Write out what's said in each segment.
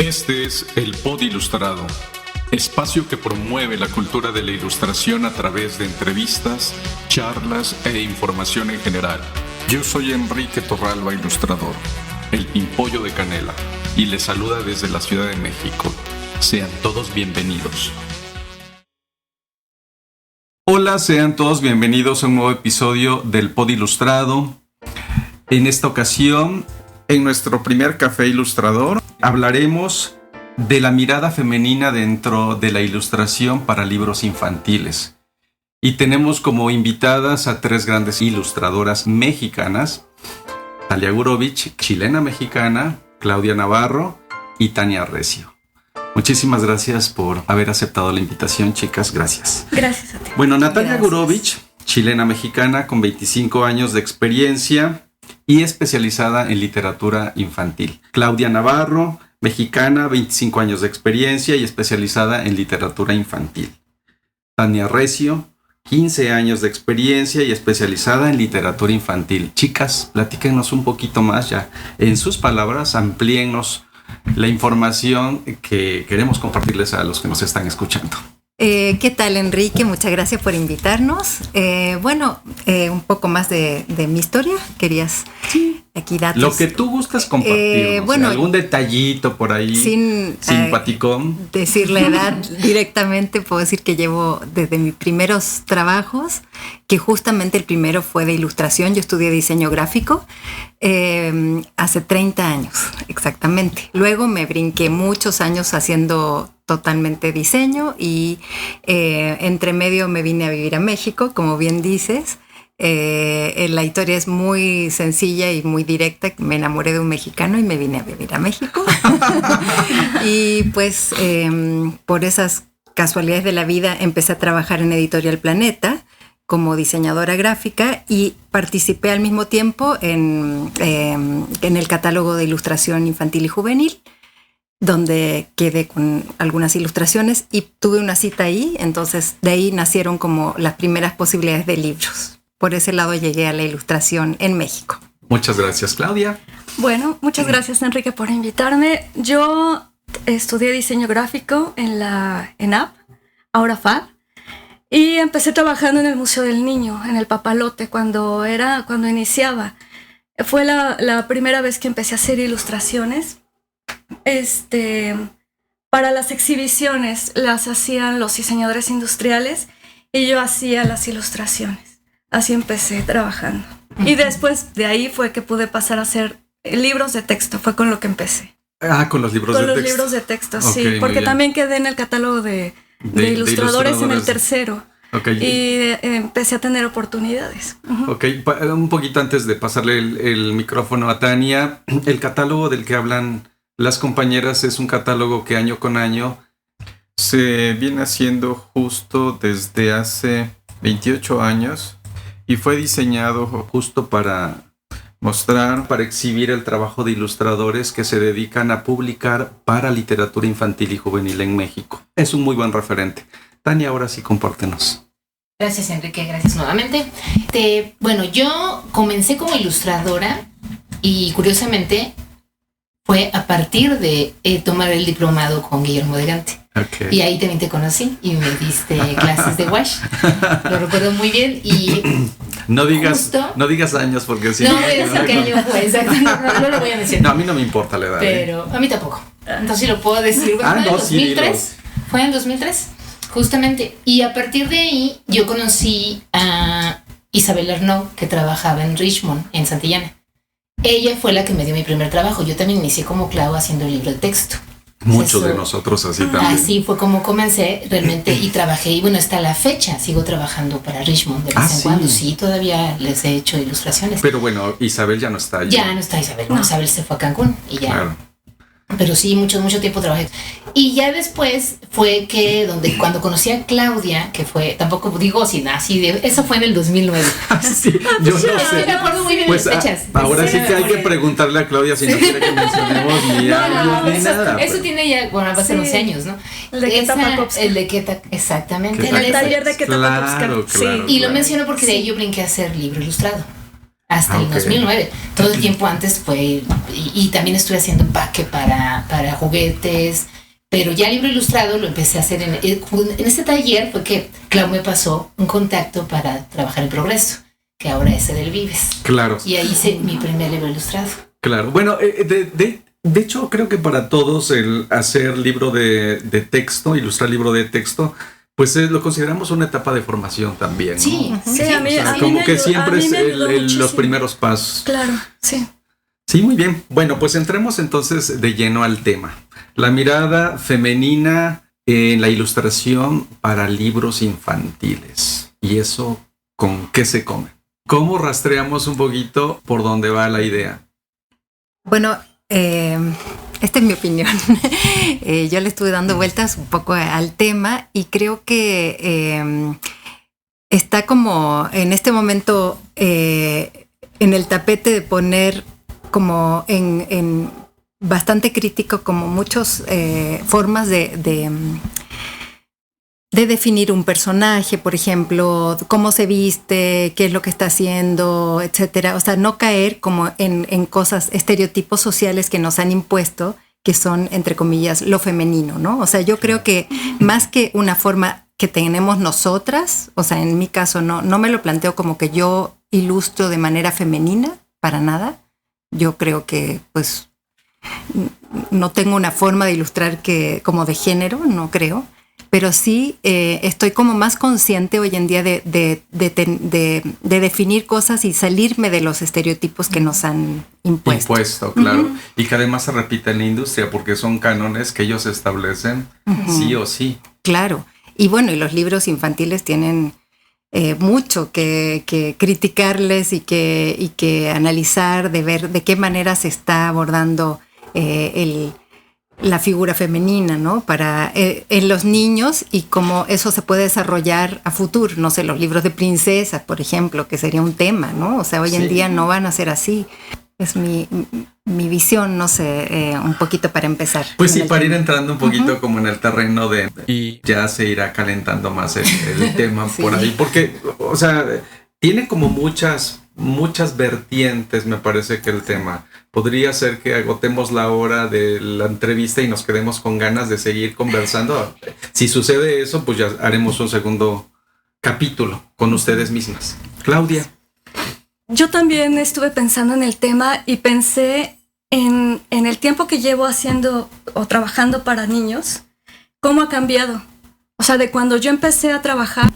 Este es el Pod Ilustrado, espacio que promueve la cultura de la ilustración a través de entrevistas, charlas e información en general. Yo soy Enrique Torralba, ilustrador, el Pimpollo de Canela, y les saluda desde la Ciudad de México. Sean todos bienvenidos. Hola, sean todos bienvenidos a un nuevo episodio del Pod Ilustrado. En esta ocasión, en nuestro primer café ilustrador, hablaremos de la mirada femenina dentro de la ilustración para libros infantiles. Y tenemos como invitadas a tres grandes ilustradoras mexicanas: Talia Gurovich, chilena mexicana, Claudia Navarro y Tania Recio. Muchísimas gracias por haber aceptado la invitación, chicas. Gracias. Gracias a ti. Bueno, Natalia Gurovich, chilena mexicana con 25 años de experiencia y especializada en literatura infantil. Claudia Navarro, mexicana, 25 años de experiencia y especializada en literatura infantil. Tania Recio, 15 años de experiencia y especializada en literatura infantil. Chicas, platíquenos un poquito más ya. En sus palabras, amplíennos la información que queremos compartirles a los que nos están escuchando. ¿Qué tal, Enrique? Muchas gracias por invitarnos. Un poco más de mi historia. ¿Querías aquí datos? Lo que tú gustas compartir. Algún detallito por ahí simpaticón. Decir la edad directamente, puedo decir que llevo desde mis primeros trabajos, que justamente el primero fue de ilustración. Yo estudié diseño gráfico hace 30 años, exactamente. Luego me brinqué muchos años haciendo totalmente diseño y entre medio me vine a vivir a México, como bien dices. La historia es muy sencilla y muy directa. Me enamoré de un mexicano y me vine a vivir a México. Y pues por esas casualidades de la vida empecé a trabajar en Editorial Planeta como diseñadora gráfica y participé al mismo tiempo en el catálogo de ilustración infantil y juvenil, donde quedé con algunas ilustraciones y tuve una cita ahí. Entonces de ahí nacieron como las primeras posibilidades de libros. Por ese lado llegué a la ilustración en México. Muchas gracias, Claudia. Bueno, muchas gracias, Enrique, por invitarme. Yo estudié diseño gráfico en la ENAP, ahora FAD, y empecé trabajando en el Museo del Niño, en el Papalote, cuando iniciaba. Fue la primera vez que empecé a hacer ilustraciones. Para las exhibiciones las hacían los diseñadores industriales y yo hacía las ilustraciones. Así empecé trabajando. Y después de ahí fue que pude pasar a hacer libros de texto. Fue con lo que empecé. Con los libros de texto. Con los libros de texto, okay, sí. Porque también quedé en el catálogo de ilustradores en el tercero. Okay. Y empecé a tener oportunidades. Ok, un poquito antes de pasarle el micrófono a Tania, el catálogo del que hablan las compañeras es un catálogo que año con año se viene haciendo justo desde hace 28 años y fue diseñado justo para mostrar, para exhibir el trabajo de ilustradores que se dedican a publicar para literatura infantil y juvenil en México. Es un muy buen referente. Tania, ahora sí, compártenos. Gracias, Enrique, gracias nuevamente. Yo comencé como ilustradora y curiosamente fue a partir de tomar el diplomado con Guillermo de Gante. Okay. Y ahí también te conocí y me diste clases de wash. Lo recuerdo muy bien y no digas años porque si no voy a decir qué año fue, exacto. No lo voy a mencionar. No, a mí no me importa la edad. Pero a mí tampoco. Entonces sí lo puedo decir. Fue en 2003. Fue en 2003, justamente. Y a partir de ahí yo conocí a Isabel Arnaud, que trabajaba en Richmond, en Santillana. Ella fue la que me dio mi primer trabajo. Yo también inicié como Clau haciendo el libro de texto. Muchos de nosotros así también. Así fue como comencé realmente y trabajé. Y bueno, hasta la fecha sigo trabajando para Richmond de vez en cuando. Sí, todavía les he hecho ilustraciones. Pero bueno, Isabel ya no está allí. Ya no está Isabel. No. Isabel se fue a Cancún y ya. Claro. Pero sí, mucho tiempo trabajé. Y ya después fue que cuando conocí a Claudia, que fue, tampoco digo eso fue en el 2009. Sí, yo no sé. Me acuerdo muy bien de las fechas. Ahora sí que hay que preguntarle a Claudia si no quiere que mencionemos ni años ni nada. Eso tiene ya, va a ser 11 años, ¿no? El de Keta, el de Keta, exactamente. En el taller de Keta. Claro. Y lo menciono porque de ahí yo brinqué a hacer libro ilustrado. hasta el 2009. Todo el tiempo antes fue, y también estuve haciendo empaque para juguetes, pero ya libro ilustrado lo empecé a hacer en este taller. Fue que Clau me pasó un contacto para trabajar en Progreso, que ahora es el Vives. Claro. Y ahí hice mi primer libro ilustrado. Claro. Bueno, de hecho, creo que para todos el hacer libro de texto, ilustrar libro de texto, pues lo consideramos una etapa de formación también, ¿no? Sí, sí, a mí, como que ayudó, siempre es muchísimo. los primeros pasos. Claro, sí. Sí, muy bien. Bueno, pues entremos entonces de lleno al tema. La mirada femenina en la ilustración para libros infantiles. ¿Y eso con qué se come? ¿Cómo rastreamos un poquito por dónde va la idea? Bueno, esta es mi opinión. Yo le estuve dando vueltas un poco al tema y creo que está como en este momento en el tapete de poner como en bastante crítico como muchas formas de definir un personaje, por ejemplo, cómo se viste, qué es lo que está haciendo, etcétera. O sea, no caer como en cosas, estereotipos sociales que nos han impuesto, que son, entre comillas, lo femenino, ¿no? O sea, yo creo que más que una forma que tenemos nosotras, o sea, en mi caso no me lo planteo como que yo ilustro de manera femenina, para nada. Yo creo que, pues, no tengo una forma de ilustrar que como de género, no creo. Pero sí estoy como más consciente hoy en día de definir cosas y salirme de los estereotipos que nos han impuesto. Claro. Y que además se repite en la industria porque son cánones que ellos establecen sí o sí. Claro. Y bueno, y los libros infantiles tienen mucho que criticarles y que analizar, de ver de qué manera se está abordando la figura femenina, ¿no? Para en los niños y cómo eso se puede desarrollar a futuro. No sé, los libros de princesas, por ejemplo, que sería un tema, ¿no? O sea, hoy en día no van a ser así. Es mi visión, no sé, un poquito para empezar. Pues sí, para ir entrando un poquito como en el terreno y ya se irá calentando más el tema por ahí. Porque, o sea, tiene como muchas vertientes, me parece que el tema. Podría ser que agotemos la hora de la entrevista y nos quedemos con ganas de seguir conversando. Si sucede eso, pues ya haremos un segundo capítulo con ustedes mismas. Claudia. Yo también estuve pensando en el tema y pensé en el tiempo que llevo haciendo o trabajando para niños, cómo ha cambiado. O sea, de cuando yo empecé a trabajar,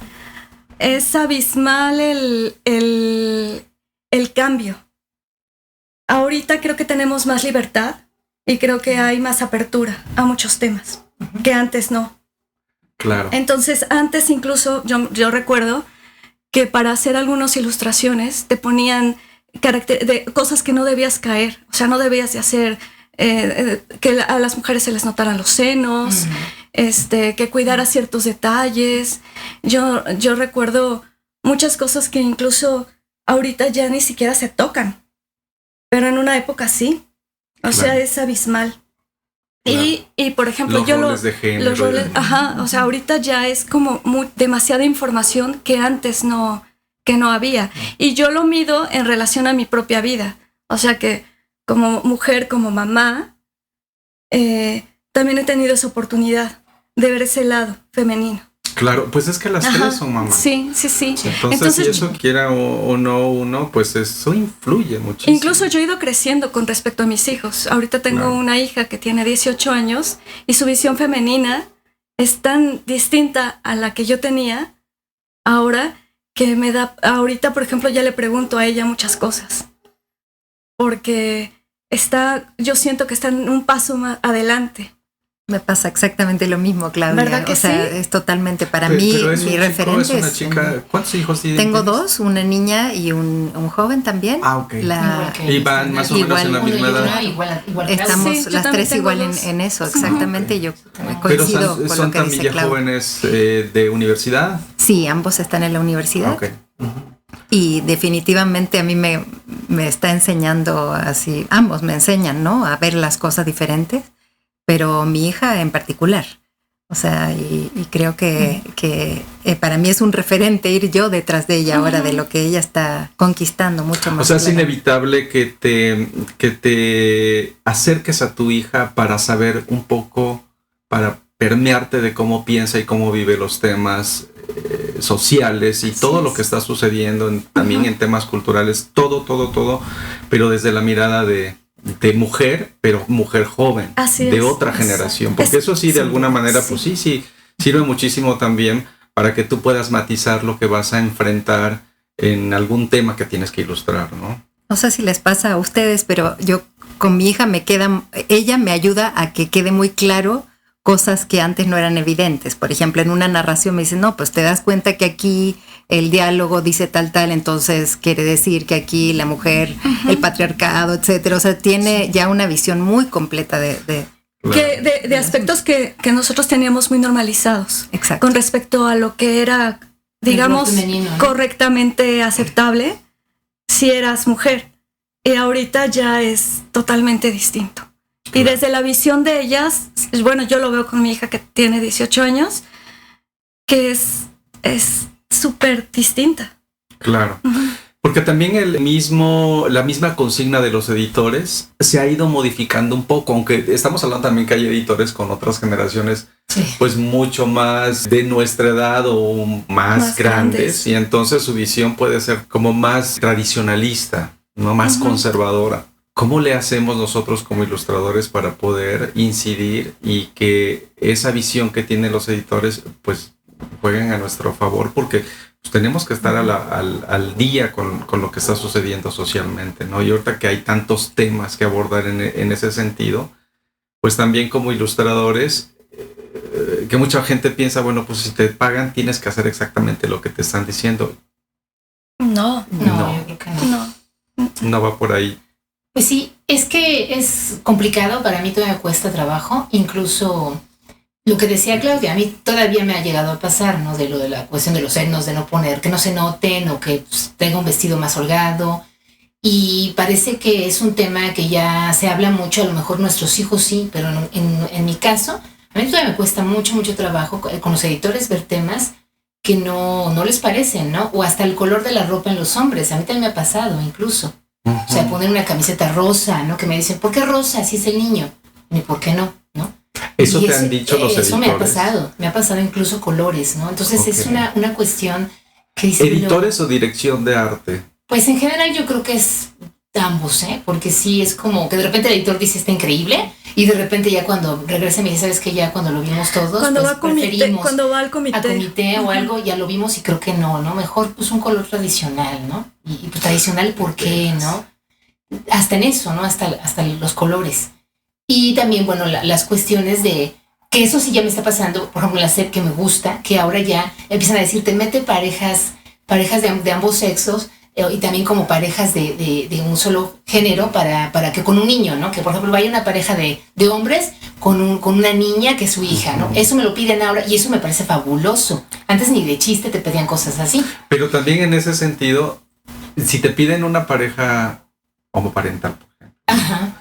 es abismal el cambio. Ahorita creo que tenemos más libertad y creo que hay más apertura a muchos temas, que antes no. Claro. Entonces, antes incluso yo recuerdo que para hacer algunas ilustraciones te ponían de cosas que no debías caer. O sea, no debías de hacer que a las mujeres se les notaran los senos, que cuidara ciertos detalles. Yo recuerdo muchas cosas que incluso ahorita ya ni siquiera se tocan. Pero en una época sí. O sea, es abismal. Claro. Y por ejemplo, los roles de género. O sea, ahorita ya es como demasiada información que antes no había. Y yo lo mido en relación a mi propia vida. O sea que como mujer, como mamá, también he tenido esa oportunidad de ver ese lado femenino. Claro, pues es que las tres son mamás. Sí. Entonces, si eso quiera o no uno, pues eso influye muchísimo. Incluso yo he ido creciendo con respecto a mis hijos. Ahorita tengo una hija que tiene 18 años y su visión femenina es tan distinta a la que yo tenía ahora que me da... Ahorita, por ejemplo, ya le pregunto a ella muchas cosas. Porque yo siento que está en un paso más adelante. Me pasa exactamente lo mismo, Claudia. ¿Verdad que o sea, sí? Es totalmente para mí mi referente. Es una chica. ¿Cuántos hijos tienes? Tengo dos, una niña y un joven también. Ah, ok. Y van más o menos en la misma edad. Igual estamos sí, las tres igual en eso, exactamente. Okay. Yo coincido Pero con son lo que también dice ya Claudia. jóvenes de universidad. Sí, ambos están en la universidad. Ok. Y definitivamente a mí me está enseñando así, ambos me enseñan, ¿no? A ver las cosas diferentes. Pero mi hija en particular, O sea, y creo que para mí es un referente ir yo detrás de ella ahora, de lo que ella está conquistando mucho más. O sea, es inevitable que te acerques a tu hija para saber un poco, para permearte de cómo piensa y cómo vive los temas sociales y todo lo que está sucediendo también en temas culturales, todo, pero desde la mirada de mujer, pero mujer joven, de otra generación, porque eso sí, de alguna manera, pues sí, sirve muchísimo también para que tú puedas matizar lo que vas a enfrentar en algún tema que tienes que ilustrar, ¿no? No sé si les pasa a ustedes, pero yo con mi hija ella me ayuda a que quede muy claro cosas que antes no eran evidentes. Por ejemplo, en una narración me dicen, no, pues te das cuenta que aquí el diálogo dice tal, entonces quiere decir que aquí la mujer, el patriarcado, etcétera. O sea, tiene ya una visión muy completa de aspectos que nosotros teníamos muy normalizados. Exacto. Con respecto a lo que era, digamos, femenino, ¿no? correctamente aceptable si eras mujer. Y ahorita ya es totalmente distinto. Y desde la visión de ellas, bueno, yo lo veo con mi hija que tiene 18 años, que es súper distinta. Claro. Porque también la misma consigna de los editores se ha ido modificando un poco, aunque estamos hablando también que hay editores con otras generaciones, pues mucho más de nuestra edad o más grandes, y entonces su visión puede ser como más tradicionalista, no más conservadora. ¿Cómo le hacemos nosotros como ilustradores para poder incidir y que esa visión que tienen los editores pues jueguen a nuestro favor? Porque pues, tenemos que estar al día con lo que está sucediendo socialmente, ¿no? Y ahorita que hay tantos temas que abordar en ese sentido, pues también como ilustradores, que mucha gente piensa, bueno, pues si te pagan tienes que hacer exactamente lo que te están diciendo. No, yo creo que no. No va por ahí. Pues sí, es que es complicado, para mí todavía cuesta trabajo, incluso lo que decía Claudia, a mí todavía me ha llegado a pasar, ¿no? De lo de la cuestión de los senos, de no poner, que no se noten o que pues, tenga un vestido más holgado, y parece que es un tema que ya se habla mucho, a lo mejor nuestros hijos sí, pero en mi caso, a mí todavía me cuesta mucho trabajo con los editores ver temas que no les parecen, ¿no? O hasta el color de la ropa en los hombres, a mí también me ha pasado incluso. O sea, poner una camiseta rosa, ¿no? Que me dicen, ¿por qué rosa si es el niño? Ni por qué no, ¿no? Eso te han dicho los editores. Eso me ha pasado incluso colores, ¿no? Entonces es una cuestión que dice... ¿Editores o dirección de arte? Pues en general yo creo que es ambos, ¿eh? Porque sí es como que de repente el editor dice está increíble y de repente ya cuando regresa me dice, ¿sabes qué? Ya cuando lo vimos todos, cuando pues cuando va al comité. A comité o algo, ya lo vimos y creo que no, mejor pues un color tradicional, ¿no? Y pues tradicional, ¿por qué, no? Hasta en eso, ¿no? Hasta los colores. Y también, bueno, las cuestiones de que eso sí ya me está pasando, por ejemplo, la SEP que me gusta, que ahora ya empiezan a decirte, mete parejas de ambos sexos, y también como parejas de un solo género para que con un niño, ¿no? Que por ejemplo vaya una pareja de hombres con una niña que es su hija, ¿no? Eso me lo piden ahora y eso me parece fabuloso. Antes ni de chiste te pedían cosas así. Pero también en ese sentido, si te piden una pareja homoparental, por ejemplo,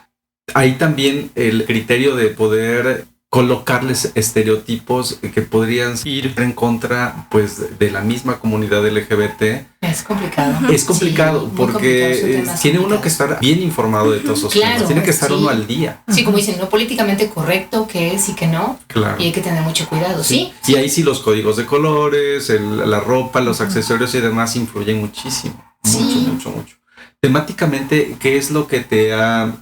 ahí también el criterio de poder colocarles estereotipos que podrían ir en contra pues de la misma comunidad LGBT. Es complicado. Es complicado, sí, porque tiene uno que estar bien informado de todos esos temas. Tiene que estar uno al día. Sí, como dicen, ¿no? Políticamente correcto qué es y qué no. Claro. Y hay que tener mucho cuidado, ¿sí? Y ahí sí los códigos de colores, la ropa, los accesorios y demás influyen muchísimo. Mucho. Temáticamente, ¿qué es lo que te ha...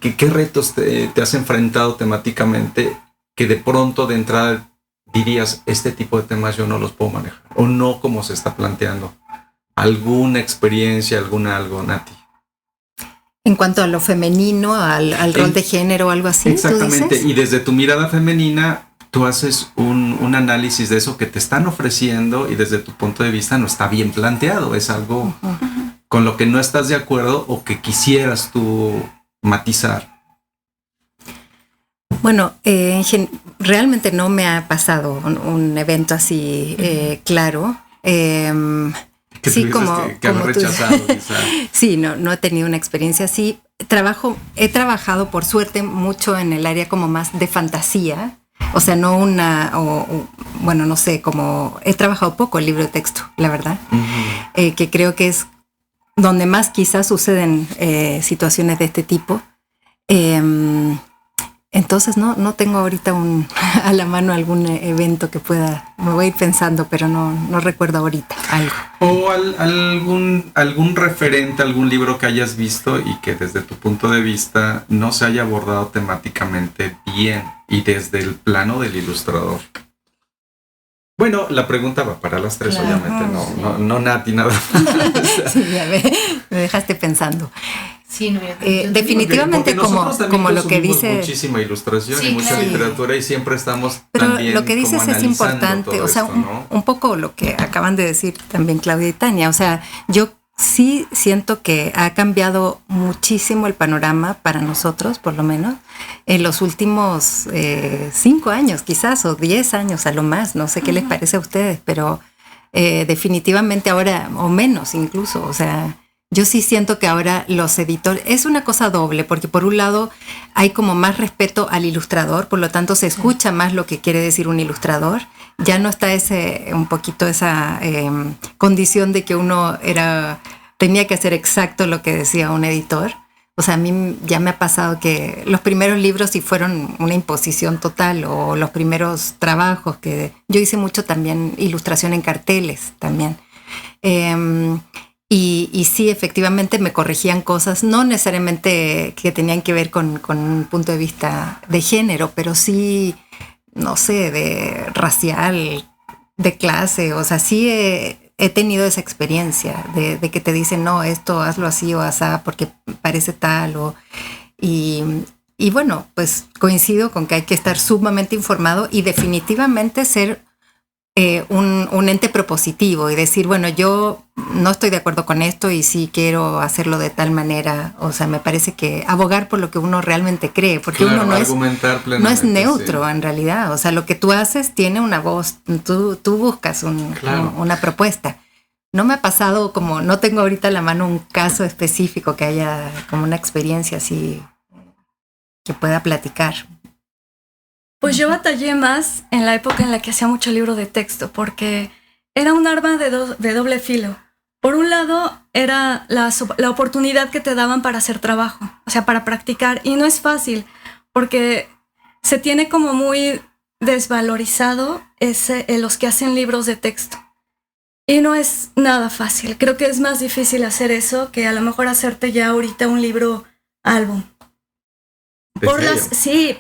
¿Qué retos te has enfrentado temáticamente que de pronto de entrada dirías, este tipo de temas yo no los puedo manejar? O no como se está planteando. ¿Alguna experiencia, algo, Nati? En cuanto a lo femenino, al rol de género o algo así. Exactamente. Y desde tu mirada femenina, tú haces un análisis de eso que te están ofreciendo y desde tu punto de vista no está bien planteado. Es algo con lo que no estás de acuerdo o que quisieras tú matizar. Bueno, realmente no me ha pasado un evento así claro. Que sí, como rechazado, sí, no he tenido una experiencia así. He trabajado por suerte mucho en el área como más de fantasía. O sea, no una, bueno, no sé, como he trabajado poco el libro de texto, la verdad, que creo que es donde más quizás suceden situaciones de este tipo. Entonces no tengo ahorita a la mano algún evento que pueda, me voy a ir pensando, pero no recuerdo ahorita algo. O algún referente, algún libro que hayas visto y que desde tu punto de vista no se haya abordado temáticamente bien y desde el plano del ilustrador. Bueno, la pregunta va para las tres, claro, obviamente, no Nati, nada más. Sí, ya me dejaste pensando. Sí, no, definitivamente porque como lo que dice, muchísima ilustración y mucha literatura y siempre estamos pero también lo que dices es importante, o sea, esto, ¿no? un poco lo que acaban de decir también Claudia y Tania, o sea, yo sí siento que ha cambiado muchísimo el panorama para nosotros, por lo menos, en los últimos 5 años quizás, o 10 años a lo más, no sé qué les parece a ustedes, pero definitivamente ahora, o menos incluso, o sea, yo sí siento que ahora los editores, es una cosa doble, porque por un lado hay como más respeto al ilustrador, por lo tanto se escucha más lo que quiere decir un ilustrador, ya no está un poquito esa condición de que uno tenía que hacer exacto lo que decía un editor. O sea, a mí ya me ha pasado que los primeros libros sí fueron una imposición total, o los primeros trabajos que yo hice mucho también, ilustración en carteles también. Y sí, efectivamente me corregían cosas, no necesariamente que tenían que ver con un punto de vista de género, pero sí, no sé, de racial, de clase, o sea, sí he tenido esa experiencia de que te dicen, no, esto hazlo así o asá porque parece tal, y bueno, pues coincido con que hay que estar sumamente informado y definitivamente ser un ente propositivo y decir, bueno, yo no estoy de acuerdo con esto y sí quiero hacerlo de tal manera. O sea, me parece que abogar por lo que uno realmente cree, porque claro, uno no es neutro, sí, en realidad. O sea, lo que tú haces tiene una voz, tú buscas una propuesta. No me ha pasado como, no tengo ahorita a la mano un caso específico que haya como una experiencia así que pueda platicar. Pues yo batallé más en la época en la que hacía mucho libro de texto, porque era un arma de doble filo. Por un lado, era la oportunidad que te daban para hacer trabajo, o sea, para practicar. Y no es fácil, porque se tiene como muy desvalorizado los que hacen libros de texto. Y no es nada fácil. Creo que es más difícil hacer eso que a lo mejor hacerte ya ahorita un libro álbum.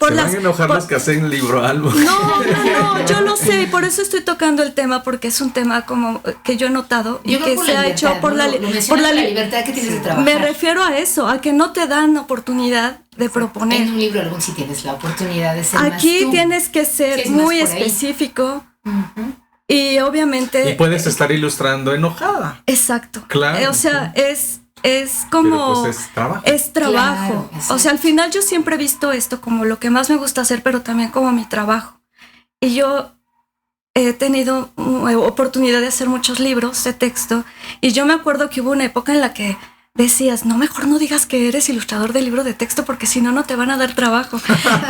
Van a enojar los que hacen libro álbum. No, yo lo sé, por eso estoy tocando el tema, porque es un tema como que yo he notado y que se ha hecho por la libertad que tienes de trabajar. Me refiero a eso, a que no te dan oportunidad de proponer. En un libro álbum sí tienes la oportunidad de ser aquí más tú. Tienes que ser muy específico. Y obviamente... Y puedes estar ilustrando enojada. Exacto. Claro. O sea, es como... Pero pues es trabajo. Es trabajo. Claro, o sea, al final yo siempre he visto esto como lo que más me gusta hacer, pero también como mi trabajo. Y yo he tenido oportunidad de hacer muchos libros de texto. Y yo me acuerdo que hubo una época en la que decías, no, mejor no digas que eres ilustrador de libro de texto porque si no, no te van a dar trabajo.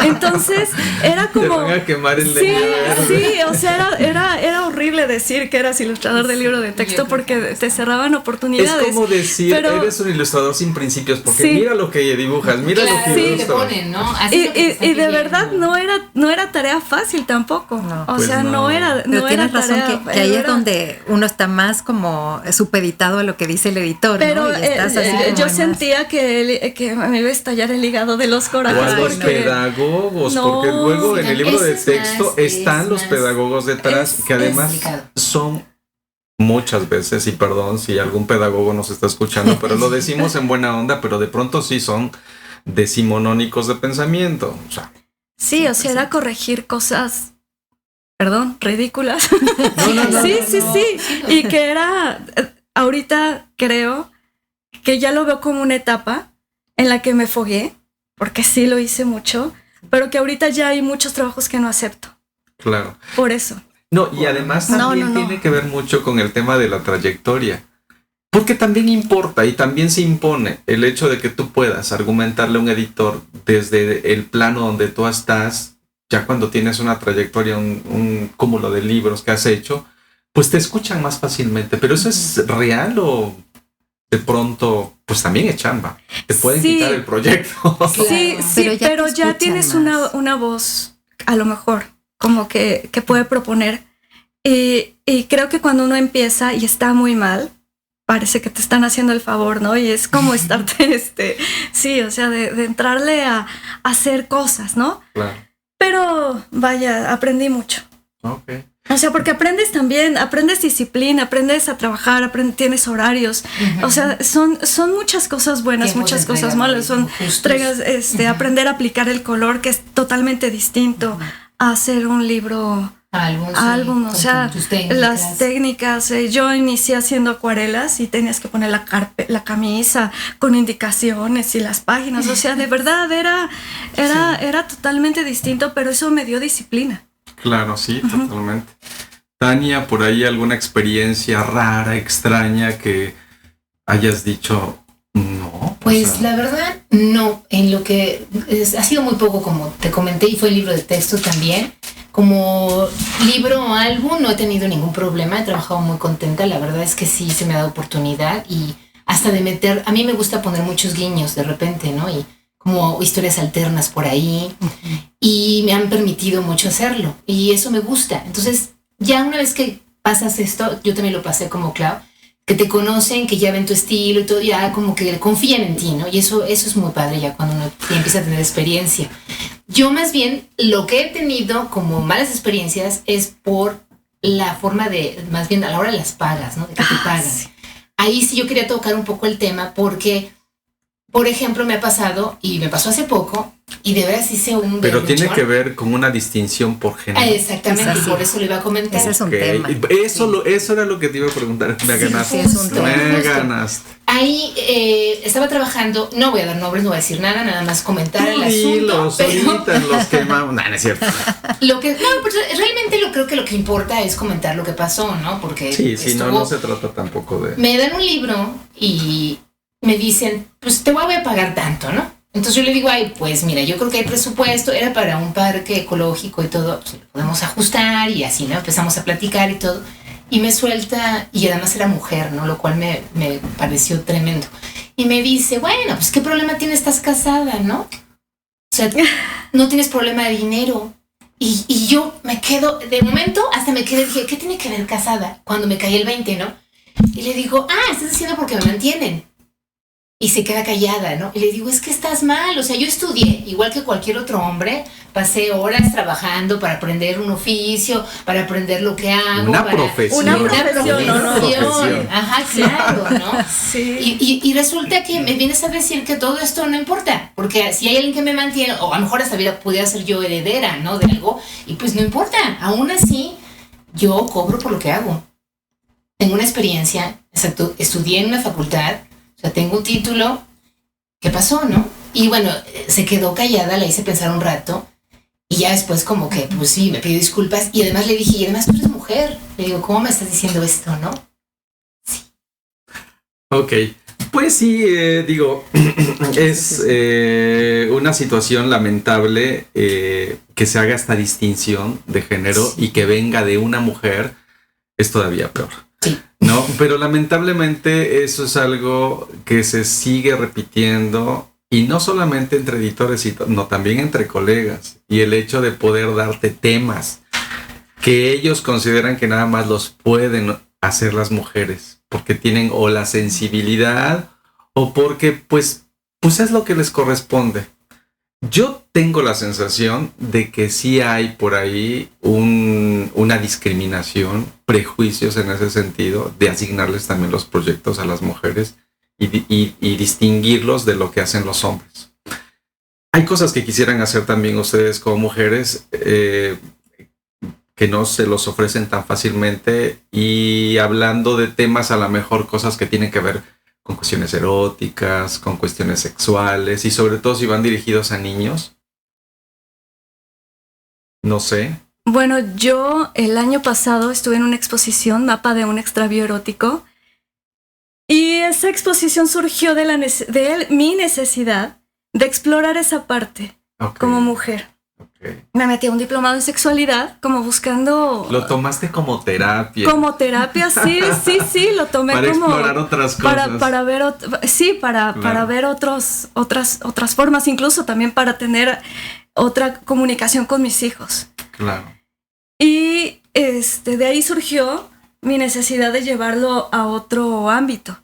Entonces, era como... Te van a quemar el Sí, o sea, era horrible decir que eras ilustrador de libro de texto porque te cerraban oportunidades. Es como decir, eres un ilustrador sin principios porque mira lo que dibujas, mira lo que ilustras. Te ponen, ¿no? Así y de verdad no era tarea fácil tampoco. No, o sea, no era tienes razón tarea, que ahí es donde uno está más como supeditado a lo que dice el editor, pero, ¿no? Y estás yo sentía que me iba a estallar el hígado de los corajes. O a los pedagogos, porque luego en el libro de texto están los pedagogos detrás, que además son muchas veces, y perdón si algún pedagogo nos está escuchando, pero lo decimos en buena onda, pero de pronto sí son decimonónicos de pensamiento. O sea, sí, o sea, era corregir cosas, perdón, ridículas. No. Sí. Y que era, ahorita creo que ya lo veo como una etapa en la que me fogué, porque sí lo hice mucho, pero que ahorita ya hay muchos trabajos que no acepto. Claro. Por eso. No, y además también tiene que ver mucho con el tema de la trayectoria. Porque también importa y también se impone el hecho de que tú puedas argumentarle a un editor desde el plano donde tú estás ya cuando tienes una trayectoria, un cúmulo de libros que has hecho, pues te escuchan más fácilmente. ¿Pero eso es real o de pronto, pues también es chamba? Te pueden quitar el proyecto. Sí, pero ya tienes una voz, a lo mejor, como que puede proponer. Y creo que cuando uno empieza y está muy mal, parece que te están haciendo el favor, ¿no? Y es como estarte, sí, o sea, de entrarle a hacer cosas, ¿no? Claro. Pero vaya, aprendí mucho. Ok. O sea, porque aprendes disciplina, aprendes a trabajar, tienes horarios. O sea, son muchas cosas buenas, muchas cosas malas. Son entregas, aprender a aplicar el color, que es totalmente distinto a hacer un libro. Álbum, o sea, las técnicas. Yo inicié haciendo acuarelas y tenías que poner la camisa con indicaciones y las páginas. O sea, de verdad era totalmente distinto, pero eso me dio disciplina. Claro, sí, totalmente. Tania, ¿por ahí alguna experiencia rara, extraña que hayas dicho no? Pues la verdad, no. En lo que ha sido muy poco, como te comenté, y fue el libro de texto también. Como libro o álbum no he tenido ningún problema, he trabajado muy contenta, la verdad es que sí se me ha dado oportunidad y hasta de meter, a mí me gusta poner muchos guiños de repente, ¿no? Y como historias alternas por ahí y me han permitido mucho hacerlo y eso me gusta. Entonces ya una vez que pasas esto, yo también lo pasé como Clau, que te conocen, que ya ven tu estilo y todo, ya como que confían en ti, ¿no? Y eso es muy padre ya cuando uno ya empieza a tener experiencia. Yo más bien lo que he tenido como malas experiencias es por la forma de, más bien a la hora de las pagas, ¿no? De que te pagan. Sí. Ahí sí yo quería tocar un poco el tema porque, por ejemplo, me ha pasado, y me pasó hace poco, y de veras hice un... Pero tiene que ver con una distinción por género. Exactamente, por eso le iba a comentar. Ese es un tema. Eso era lo que te iba a preguntar. Me ganaste. Sí, es un tema. Me ganaste. Ahí estaba trabajando, no voy a dar nombres, no voy a decir nada, nada más comentar el asunto. Ahorita los quemamos. No es cierto. Pues realmente creo que lo que importa es comentar lo que pasó, ¿no? Porque sí, no se trata tampoco de... Me dan un libro y me dicen, pues te voy a pagar tanto, ¿no? Entonces yo le digo, ay, pues mira, yo creo que hay presupuesto, era para un parque ecológico y todo, pues lo podemos ajustar y así, ¿no? Empezamos a platicar y todo. Y me suelta, y además era mujer, ¿no? Lo cual me pareció tremendo. Y me dice, bueno, pues ¿qué problema tienes? Estás casada, ¿no? O sea, no tienes problema de dinero. Y yo me quedo, de momento hasta me quedé, dije, ¿qué tiene que ver casada? Cuando me caí el 20, ¿no? Y le digo, estás diciendo porque me mantienen. Y se queda callada, ¿no? Y le digo, es que estás mal. O sea, yo estudié, igual que cualquier otro hombre, pasé horas trabajando para aprender un oficio, para aprender lo que hago. Una profesión. Ajá, claro, ¿no? Sí. Y resulta que me vienes a decir que todo esto no importa, porque si hay alguien que me mantiene, o a lo mejor hasta pudiera ser yo heredera, ¿no? De algo, y pues no importa. Aún así, yo cobro por lo que hago. Tengo una experiencia, exacto, estudié en una facultad, o sea, tengo un título. ¿Qué pasó, no? Y bueno, se quedó callada, la hice pensar un rato. Y ya después como que, pues sí, me pidió disculpas. Y además le dije, y además tú eres mujer. Le digo, ¿cómo me estás diciendo esto, no? Sí. Ok. Pues sí, digo, es una situación lamentable que se haga esta distinción de género y que venga de una mujer. Es todavía peor. Sí. No, pero lamentablemente eso es algo que se sigue repitiendo y no solamente entre editores, sino también entre colegas. Y el hecho de poder darte temas que ellos consideran que nada más los pueden hacer las mujeres porque tienen o la sensibilidad o porque pues es lo que les corresponde. Yo tengo la sensación de que sí hay por ahí una discriminación, prejuicios en ese sentido, de asignarles también los proyectos a las mujeres y distinguirlos de lo que hacen los hombres. Hay cosas que quisieran hacer también ustedes como mujeres que no se los ofrecen tan fácilmente, y hablando de temas a lo mejor cosas que tienen que ver con cuestiones eróticas, con cuestiones sexuales y sobre todo si van dirigidos a niños. No sé. Bueno, yo el año pasado estuve en una exposición, Mapa de un extravío erótico, y esa exposición surgió de mi necesidad de explorar esa parte como mujer. Okay. Me metí a un diplomado en sexualidad, como buscando... Lo tomaste como terapia. Como terapia, sí, lo tomé para como... Para explorar otras cosas. Para ver, para ver otras formas, incluso también para tener otra comunicación con mis hijos. Claro. Y de ahí surgió mi necesidad de llevarlo a otro ámbito.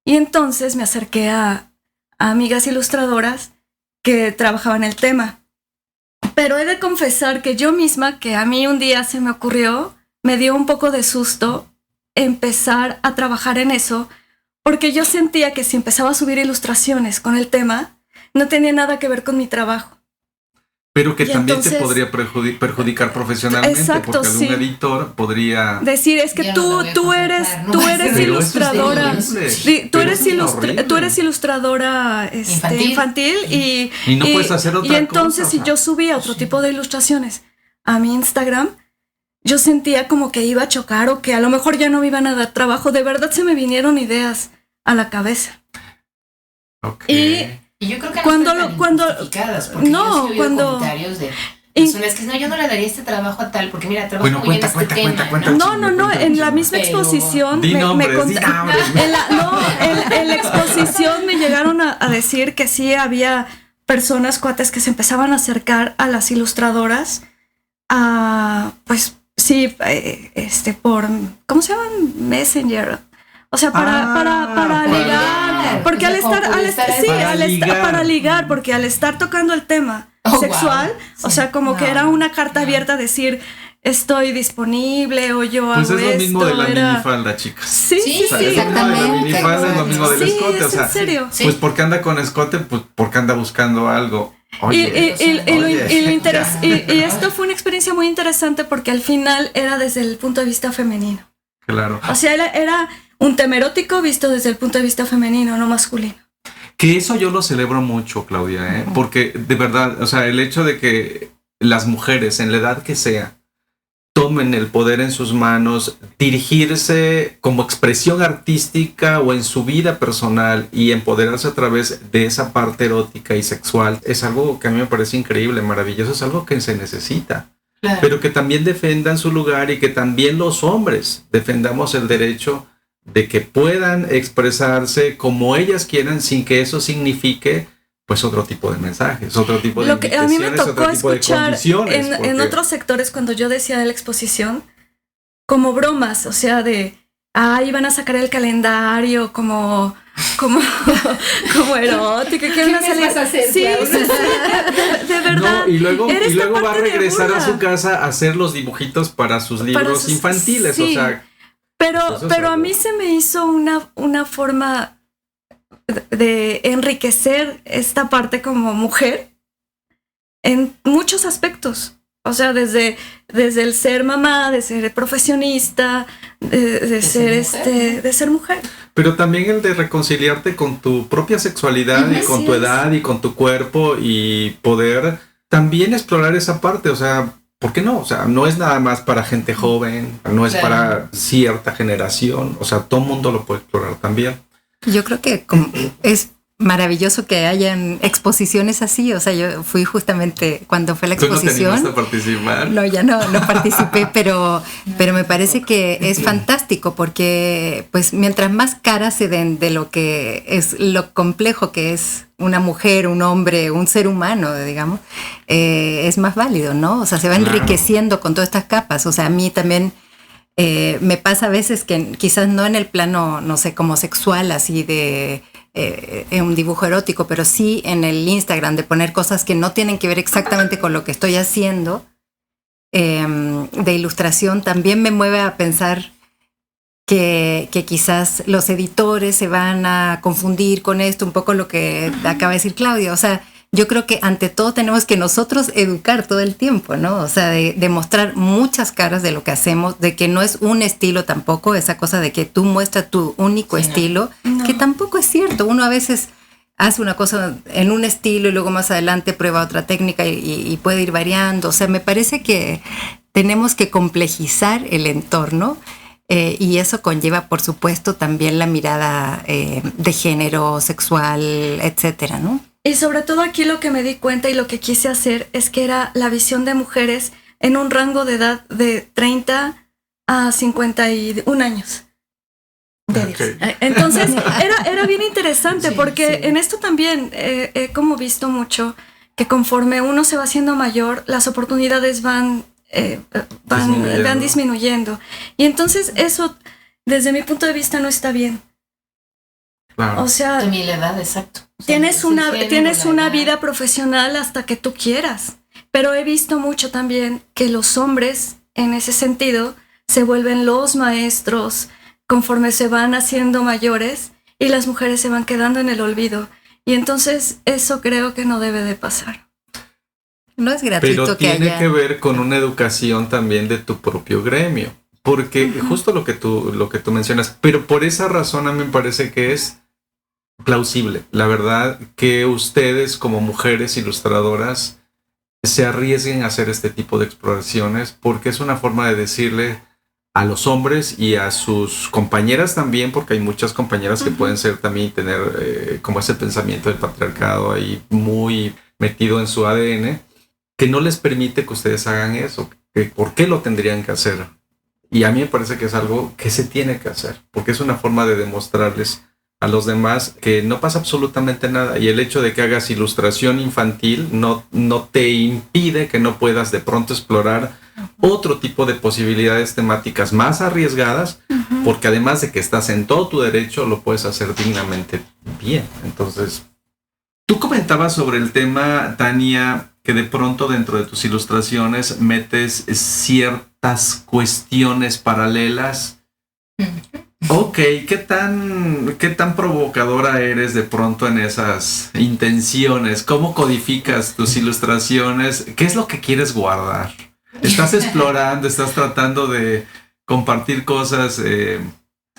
Y entonces me acerqué a amigas ilustradoras que trabajaban el tema. Pero he de confesar que yo misma, que a mí un día se me ocurrió, me dio un poco de susto empezar a trabajar en eso, porque yo sentía que si empezaba a subir ilustraciones con el tema, no tenía nada que ver con mi trabajo. Pero que y también entonces, te podría perjudicar profesionalmente, exacto, porque algún editor podría decir, es que tú eres ilustradora, tú eres ilustradora infantil y no puedes hacer otra cosa. Y entonces si yo subía otro tipo de ilustraciones a mi Instagram, yo sentía como que iba a chocar o que a lo mejor ya no me iban a dar trabajo. De verdad se me vinieron ideas a la cabeza. Okay. Y yo creo que no yo he oído comentarios de personas que no, yo no le daría este trabajo a tal, porque mira, trabajo muy en este tema. No, en la misma exposición en la exposición me llegaron a decir que sí había personas, cuates, que se empezaban a acercar a las ilustradoras pues sí, por, ¿cómo se llaman? Messenger. O sea, para ligar, porque para ligar, porque al estar tocando el tema sexual, wow. O sea, como que era una carta abierta a decir, estoy disponible o yo hago esto. Pues es lo mismo de la minifalda, chicas. Sí, exactamente. La minifalda es lo mismo del escote, o sea, ¿en serio? Pues porque anda con escote, pues porque anda buscando algo. Oye, y esto fue una experiencia muy interesante porque al final era desde el punto de vista femenino. Claro. O sea, era un tema erótico visto desde el punto de vista femenino, no masculino. Que eso yo lo celebro mucho, Claudia, ¿eh? Porque de verdad, o sea, el hecho de que las mujeres, en la edad que sea, tomen el poder en sus manos, dirigirse como expresión artística o en su vida personal y empoderarse a través de esa parte erótica y sexual, es algo que a mí me parece increíble, maravilloso, es algo que se necesita. Claro. Pero que también defendan su lugar y que también los hombres defendamos el derecho de que puedan expresarse como ellas quieran sin que eso signifique pues otro tipo de mensajes, otro tipo de lo que a mí me tocó escuchar porque... en otros sectores cuando yo decía de la exposición como bromas, o sea, de iban a sacar el calendario como erótico. ¿Qué me vas a hacer? Sí, de verdad. No, y luego va a regresar a su casa a hacer los dibujitos para sus libros infantiles, sí. O sea. Pero a mí se me hizo una forma de enriquecer esta parte como mujer en muchos aspectos. O sea, desde el ser mamá, de ser profesionista, de ser mujer. Pero también el de reconciliarte con tu propia sexualidad y con tu edad y con tu cuerpo y poder también explorar esa parte, o sea, ¿por qué no? O sea, no es nada más para gente joven, no es para cierta generación, o sea, todo el mundo lo puede explorar también. Yo creo que es maravilloso que hayan exposiciones así, o sea, yo fui justamente cuando fue la exposición. ¿Tú no te animaste a participar? No, ya no participé, pero me parece que es fantástico porque pues mientras más caras se den de lo que es lo complejo que es una mujer, un hombre, un ser humano, digamos, es más válido, ¿no? O sea, se va enriqueciendo con todas estas capas. O sea, a mí también me pasa a veces que quizás no en el plano, no sé, como sexual, así de un dibujo erótico, pero sí en el Instagram de poner cosas que no tienen que ver exactamente con lo que estoy haciendo de ilustración, también me mueve a pensar que quizás los editores se van a confundir con esto, un poco lo que acaba de decir Claudia. O sea, yo creo que ante todo tenemos que nosotros educar todo el tiempo, ¿no? O sea, de mostrar muchas caras de lo que hacemos, de que no es un estilo tampoco, esa cosa de que tú muestras tu único estilo, que tampoco es cierto. Uno a veces hace una cosa en un estilo y luego más adelante prueba otra técnica y puede ir variando. O sea, me parece que tenemos que complejizar el entorno. Y eso conlleva, por supuesto, también la mirada de género, sexual, etcétera, ¿no? Y sobre todo aquí lo que me di cuenta y lo que quise hacer es que era la visión de mujeres en un rango de edad de 30 a 51 años. Okay. Entonces era bien interesante porque en esto también he como visto mucho que conforme uno se va haciendo mayor, las oportunidades van disminuyendo. Y entonces eso, desde mi punto de vista, no está bien. Claro. O sea, también la edad, exacto. O sea, tienes una edad. vida profesional hasta que tú quieras. Pero he visto mucho también que los hombres, en ese sentido, se vuelven los maestros conforme se van haciendo mayores y las mujeres se van quedando en el olvido. Y entonces eso creo que no debe de pasar. No es gratuito. Pero que tiene haya... que ver con una educación también de tu propio gremio. Porque justo lo que tú mencionas, pero por esa razón a mí me parece que es plausible, la verdad, que ustedes como mujeres ilustradoras se arriesguen a hacer este tipo de exploraciones, porque es una forma de decirle a los hombres y a sus compañeras también, porque hay muchas compañeras que pueden ser también tener como ese pensamiento del patriarcado ahí muy metido en su ADN, que no les permite que ustedes hagan eso, que por qué lo tendrían que hacer. Y a mí me parece que es algo que se tiene que hacer, porque es una forma de demostrarles a los demás que no pasa absolutamente nada. Y el hecho de que hagas ilustración infantil no te impide que no puedas de pronto explorar otro tipo de posibilidades temáticas más arriesgadas, porque además de que estás en todo tu derecho, lo puedes hacer dignamente bien. Entonces, tú comentabas sobre el tema, Tania, que de pronto dentro de tus ilustraciones metes ciertas cuestiones paralelas. Ok, ¿qué tan provocadora eres de pronto en esas intenciones? ¿Cómo codificas tus ilustraciones? ¿Qué es lo que quieres guardar? ¿Estás explorando, estás tratando de compartir cosas,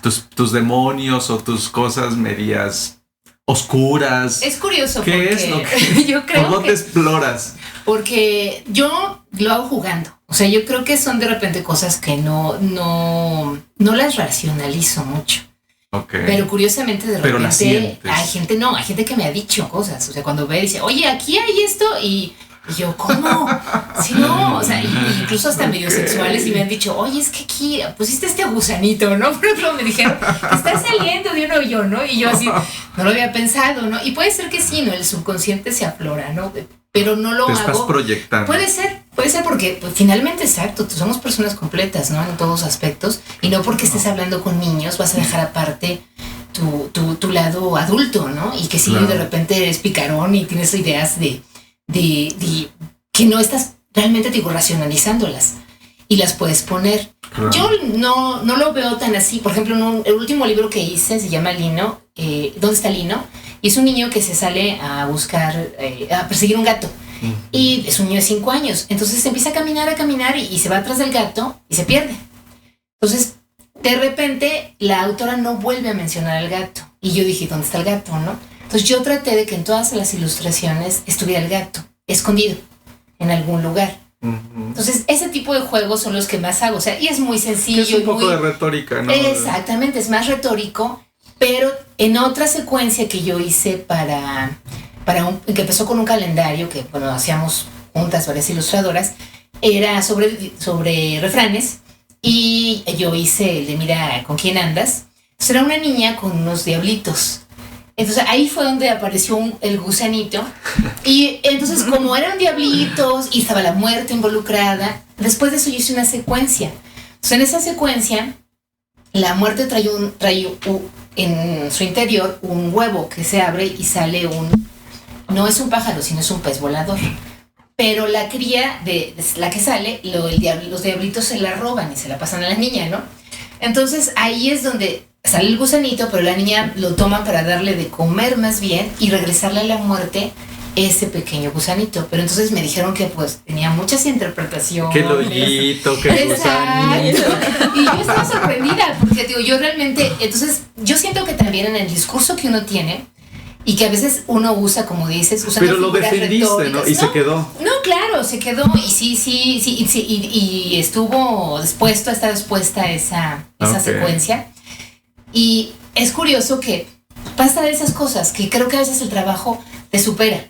tus demonios o tus cosas medias oscuras? Es curioso ¿Qué porque es lo que yo creo ¿cómo que te exploras? Porque yo lo hago jugando. O sea, yo creo que son de repente cosas que no las racionalizo mucho. Okay. Pero curiosamente de Pero repente hay gente que me ha dicho cosas. O sea, cuando ve dice, oye, aquí hay esto y yo, ¿cómo? Sí, no, o sea, incluso hasta medio sexuales y me han dicho, oye, es que aquí pusiste este gusanito, ¿no? Por ejemplo, me dijeron, está saliendo de un hoyo, ¿no? Y yo así, no lo había pensado, ¿no? Y puede ser que sí, ¿no? El subconsciente se aflora, ¿no? Pero no lo te hago. Estás proyectando. Puede ser porque pues, finalmente, exacto, somos personas completas, ¿no? En todos aspectos. Y no porque estés hablando con niños vas a dejar aparte tu lado adulto, ¿no? Y que si de repente eres picarón y tienes ideas de que no estás realmente, digo, racionalizándolas y las puedes poner. Claro. Yo no lo veo tan así. Por ejemplo, el último libro que hice se llama Lino, ¿Dónde está Lino? Y es un niño que se sale a buscar, a perseguir un gato. Y es un niño de 5 años. Entonces empieza a caminar y se va atrás del gato y se pierde. Entonces, de repente, la autora no vuelve a mencionar al gato. Y yo dije, ¿dónde está el gato, no? Entonces yo traté de que en todas las ilustraciones estuviera el gato, escondido, en algún lugar. Entonces, ese tipo de juegos son los que más hago. O sea, y es muy sencillo. Que es un poco de retórica, ¿no? Exactamente, es más retórico. Pero en otra secuencia que yo hice que empezó con un calendario que, bueno, hacíamos juntas varias ilustradoras, era sobre refranes. Y yo hice el de Mira con quién andas. Entonces era una niña con unos diablitos. Entonces ahí fue donde apareció el gusanito. Y entonces, como eran diablitos y estaba la muerte involucrada, después de eso yo hice una secuencia. Entonces en esa secuencia, la muerte trae en su interior un huevo que se abre y sale no es un pájaro, sino es un pez volador. Pero la cría de la que sale, los diablitos se la roban y se la pasan a la niña, ¿no? Entonces ahí es donde sale el gusanito, pero la niña lo toma para darle de comer más bien y regresarle a la muerte ese pequeño gusanito. Pero entonces me dijeron que pues tenía muchas interpretaciones. ¡Qué lollito, qué gusanito! Y yo estaba sorprendida porque digo, yo realmente, entonces yo siento que también en el discurso que uno tiene y que a veces uno usa, como dices, usando pero lo defendiste, ¿no? Y se quedó. No, claro, se quedó y sí, y estuvo está dispuesta esa secuencia. Y es curioso que pasa de esas cosas, que creo que a veces el trabajo te supera.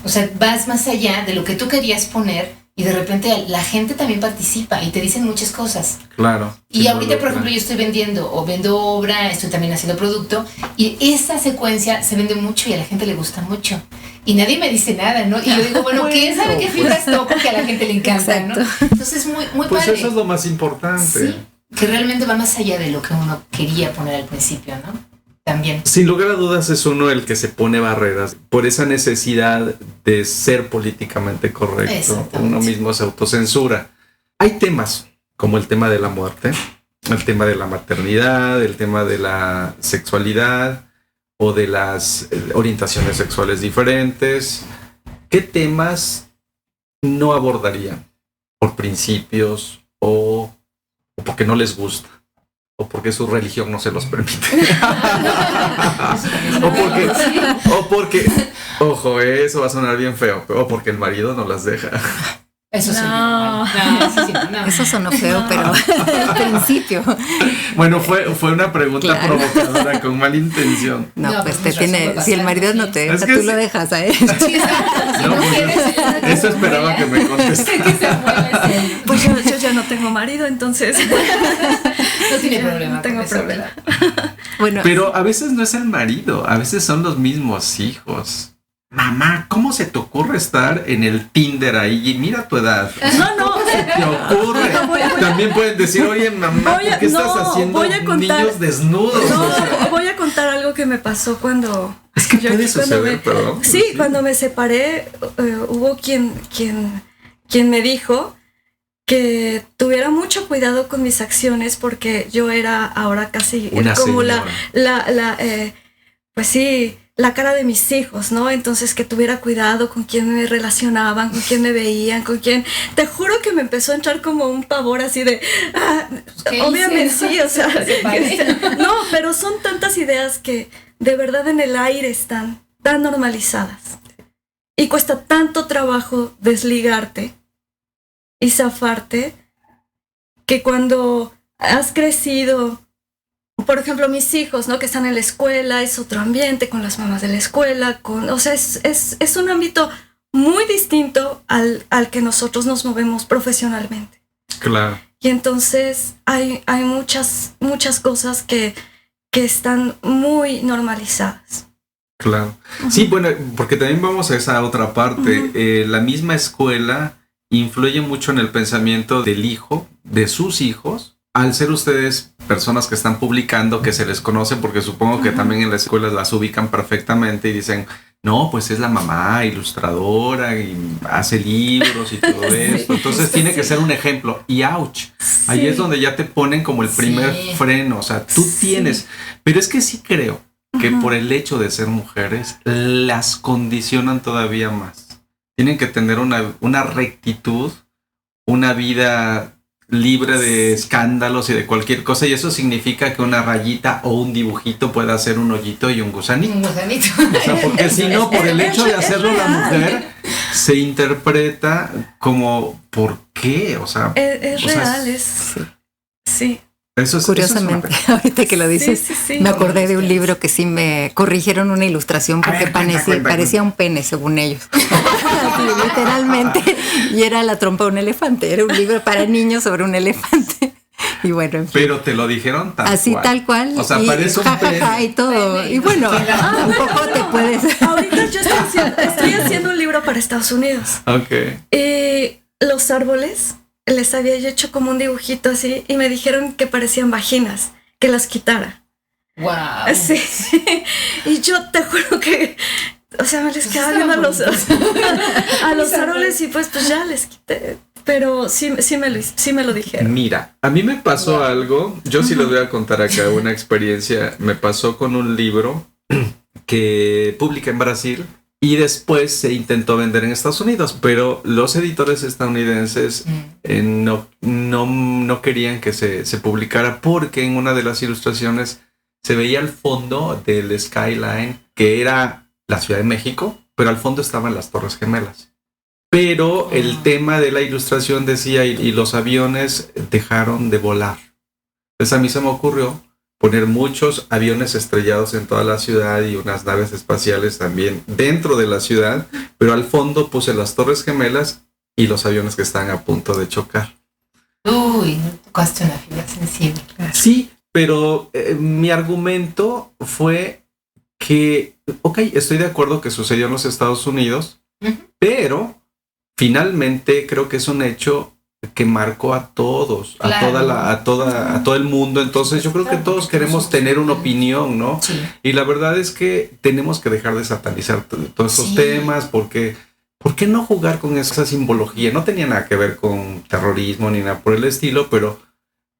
O sea, vas más allá de lo que tú querías poner y de repente la gente también participa y te dicen muchas cosas. Claro. Y ahorita, por ejemplo, yo estoy vendo obra, estoy también haciendo producto y esa secuencia se vende mucho y a la gente le gusta mucho. Y nadie me dice nada, ¿no? Y yo digo, bueno, ¿quién sabe qué fibras toco que a la gente le encanta, ¿no? Entonces, muy pues padre. Eso es lo más importante. Sí, que realmente va más allá de lo que uno quería poner al principio, ¿no? También. Sin lugar a dudas es uno el que se pone barreras por esa necesidad de ser políticamente correcto. Uno mismo se autocensura. Hay temas como el tema de la muerte, el tema de la maternidad, el tema de la sexualidad o de las orientaciones sexuales diferentes. ¿Qué temas no abordarían por principios o porque no les gusta? O porque su religión no se los permite. o porque, ojo, eso va a sonar bien feo, o porque el marido no las deja. Eso sí. No. Eso sonó feo, pero al principio. Bueno, fue una pregunta provocadora con mala intención. No, pues te tiene. Si el marido no te deja, tú lo dejas a él. Sí, no, pues eso esperaba que me contestara. Pues yo ya no tengo marido, entonces. No tiene problema. No tengo problema. Bueno, pero a veces no es el marido, a veces son los mismos hijos. Mamá, ¿cómo se te ocurre estar en el Tinder ahí? Y mira tu edad. No. ¿Cómo se te ocurre? También pueden decir, oye, mamá, ¿por qué estás haciendo niños desnudos? No, voy a contar algo que me pasó cuando... Es que puede suceder, perdón. Sí, cuando me separé, hubo quien me dijo que tuviera mucho cuidado con mis acciones porque yo era ahora casi una como señora. Pues sí, la cara de mis hijos, ¿no? Entonces que tuviera cuidado con quién me relacionaban, con quién me veían, con quién... Te juro que me empezó a entrar como un pavor así de... obviamente sí, o sea... No, pero son tantas ideas que de verdad en el aire están tan normalizadas. Y cuesta tanto trabajo desligarte y zafarte que cuando has crecido... Por ejemplo, mis hijos, ¿no? Que están en la escuela, es otro ambiente con las mamás de la escuela, o sea, es un ámbito muy distinto al que nosotros nos movemos profesionalmente. Claro. Y entonces hay muchas cosas que están muy normalizadas. Claro. Sí, bueno, porque también vamos a esa otra parte. La misma escuela influye mucho en el pensamiento del hijo, de sus hijos. Al ser ustedes personas que están publicando, que se les conocen, porque supongo que también en las escuelas las ubican perfectamente y dicen, no, pues es la mamá ilustradora y hace libros y todo esto. Entonces tiene que ser un ejemplo. Y ouch, ahí es donde ya te ponen como el primer freno. O sea, tú tienes... Pero es que sí creo que por el hecho de ser mujeres, las condicionan todavía más. Tienen que tener una rectitud, una vida... libre de escándalos y de cualquier cosa, y eso significa que una rayita o un dibujito pueda hacer un hoyito y un gusanito. Un gusanito. O sea, porque si no, por el hecho de hacerlo la mujer, se interpreta como ¿por qué? O sea, es real, sí. Eso es, curiosamente, ahorita que lo dices, me acordé de un libro que sí me corrigieron una ilustración porque parecía un pene, según ellos. Así, literalmente. Y era la trompa de un elefante. Era un libro para niños sobre un elefante. Y bueno, en fin. Pero te lo dijeron tal cual. O sea, parece un pene. Y todo. Y bueno, un poco te puedes... Ahorita yo estoy haciendo un libro para Estados Unidos. Ok. Los árboles... les había hecho como un dibujito así y me dijeron que parecían vaginas, que las quitara. Wow. Sí. Y yo te juro que, o sea, me les quedaba viendo a los árboles y pues ya les quité. Pero sí me lo dijeron. Mira, a mí me pasó algo, yo sí les voy a contar acá una experiencia. Me pasó con un libro que publiqué en Brasil. Y después se intentó vender en Estados Unidos, pero los editores estadounidenses no querían que se publicara porque en una de las ilustraciones se veía el fondo del skyline, que era la Ciudad de México, pero al fondo estaban las Torres Gemelas. Pero el tema de la ilustración decía, y los aviones dejaron de volar. Entonces a mí se me ocurrió poner muchos aviones estrellados en toda la ciudad y unas naves espaciales también dentro de la ciudad, pero al fondo puse las Torres Gemelas y los aviones que están a punto de chocar. Uy, no tocaste una fibra sensible. Sí, pero mi argumento fue que, ok, estoy de acuerdo que sucedió en los Estados Unidos, pero finalmente creo que es un hecho que marcó a todos, Claro. a todo el mundo. Entonces yo creo que todos queremos tener una opinión, ¿no? Sí. Y la verdad es que tenemos que dejar de satanizar todos esos Sí. temas, porque ¿por qué no jugar con esa simbología? No tenía nada que ver con terrorismo ni nada por el estilo, pero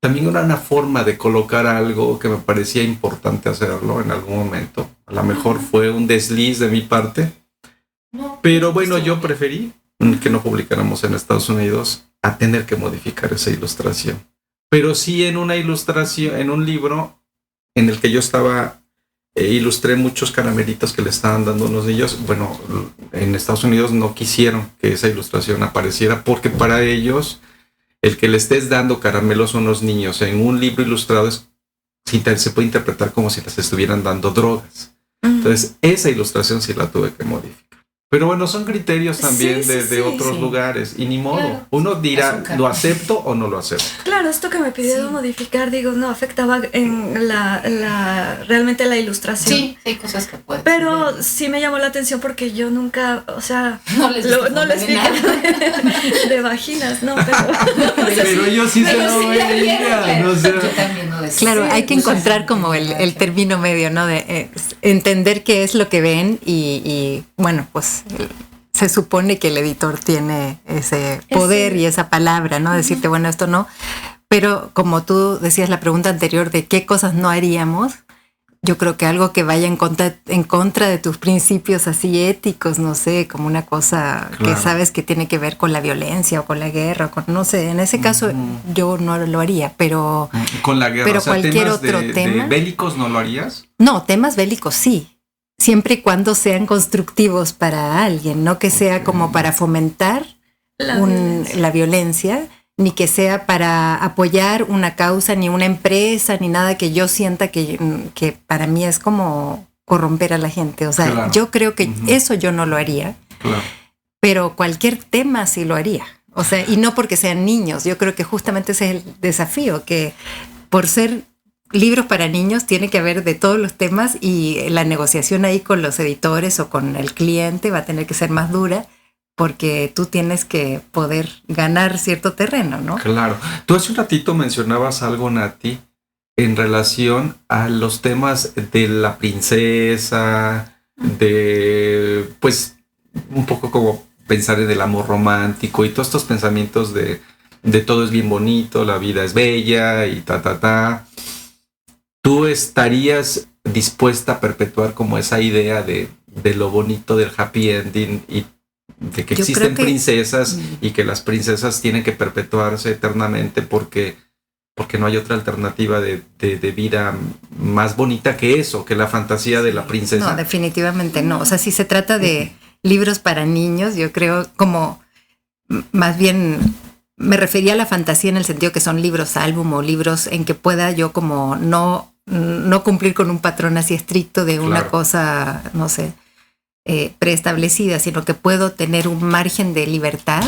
también era una forma de colocar algo que me parecía importante hacerlo en algún momento. A lo mejor fue un desliz de mi parte, No, pero bueno, yo preferí que no publicáramos en Estados Unidos a tener que modificar esa ilustración. Pero sí en una ilustración, en un libro en el que yo estaba, ilustré muchos caramelitos que le estaban dando unos niños. Bueno, en Estados Unidos no quisieron que esa ilustración apareciera porque para ellos el que le estés dando caramelos a unos niños en un libro ilustrado se puede interpretar como si les estuvieran dando drogas. Entonces esa ilustración sí la tuve que modificar. Pero bueno, son criterios también Sí, de otros sí. lugares y ni modo. Claro. Uno dirá, Azúcar. ¿lo acepto o no lo acepto? Claro, esto que me pidieron Sí. modificar, digo, no afectaba en realmente la ilustración. Sí, hay cosas que pueden. Pero sí me llamó la atención porque yo nunca, o sea, No les no les dije dije de vaginas, no, Pero yo sí se lo veía, no sé. Yo también no decía. Claro, Sí, hay que pues, encontrar como el término medio, ¿no? De entender qué es lo que ven y bueno, pues se supone que el editor tiene ese poder y esa palabra, ¿no? Decirte, bueno, esto no. Pero como tú decías la pregunta anterior de qué cosas no haríamos, yo creo que algo que vaya en contra de tus principios así éticos, no sé, como una cosa Claro. que sabes que tiene que ver con la violencia o con la guerra, o con, no sé, en ese caso yo no lo haría, pero Con la guerra, Pero o sea, cualquier temas otro de tema. bélicos no lo harías. no, temas bélicos sí, siempre y cuando sean constructivos para alguien, no que sea como para fomentar la violencia, ni que sea para apoyar una causa, ni una empresa, ni nada que yo sienta que para mí es como corromper a la gente. O sea, Claro. yo creo que Ujú. eso yo no lo haría, Claro. pero cualquier tema sí lo haría. O sea, y no porque sean niños, yo creo que justamente ese es el desafío, que por ser libros para niños tiene que haber de todos los temas y la negociación ahí con los editores o con el cliente va a tener que ser más dura porque tú tienes que poder ganar cierto terreno, ¿no? Claro. Tú hace un ratito mencionabas algo, Nati, en relación a los temas de la princesa, de, pues, un poco como pensar en el amor romántico y todos estos pensamientos de todo es bien bonito, la vida es bella y ta. ¿Tú estarías dispuesta a perpetuar como esa idea de lo bonito del happy ending y de que Yo existen creo que- princesas y que las princesas tienen que perpetuarse eternamente porque no hay otra alternativa de vida más bonita que eso, que la fantasía de la princesa? No, definitivamente no. O sea, si se trata de libros para niños, yo creo como más bien me refería a la fantasía en el sentido que son libros álbum o libros en que pueda yo como no cumplir con un patrón así estricto de una Claro. cosa, no sé, preestablecida, sino que puedo tener un margen de libertad.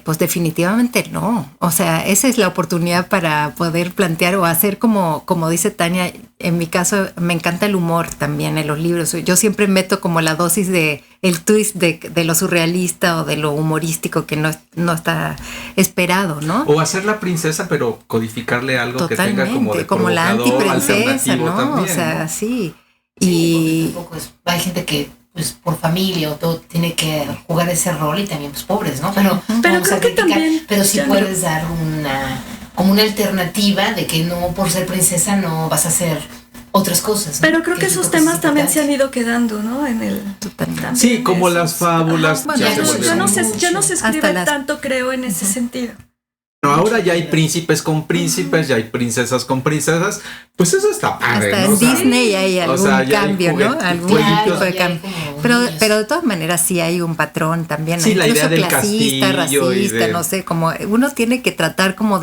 Pues definitivamente no. O sea, esa es la oportunidad para poder plantear o hacer como dice Tania. En mi caso, me encanta el humor también en los libros. Yo siempre meto como la dosis de el twist de lo surrealista o de lo humorístico que no está esperado, ¿no? O hacer la princesa, pero codificarle algo que tenga como de como la provocador, antiprincesa, alternativo ¿no? también, O sea, ¿no? sí. Sí, Y porque tampoco hay gente que pues por familia o todo tiene que jugar ese rol y también pues pobres, ¿no? Pero vamos creo a que criticar, también pero sí ya no- puedes dar como una alternativa de que no por ser princesa no vas a hacer otras cosas, ¿no? Pero creo que yo esos es temas también se han importante. ido quedando, ¿no? En el totalmente. Sí, como las fábulas. Bueno, ya eso se sí, ya volvieron ya no se Hasta escribe las- tanto, creo, en ese sentido. Bueno, ahora ya hay príncipes con príncipes, ya hay princesas con princesas. Pues eso está padre, Hasta ¿no? en O sea, Disney hay o algún sea, ya hay cambio, ¿no? Algún jueguitos. tipo de ya hay cambio. como Pero, niños. pero de todas maneras sí hay un patrón también. Sí, la incluso idea del clasista, castillo y racista, de- no sé, como uno tiene que tratar como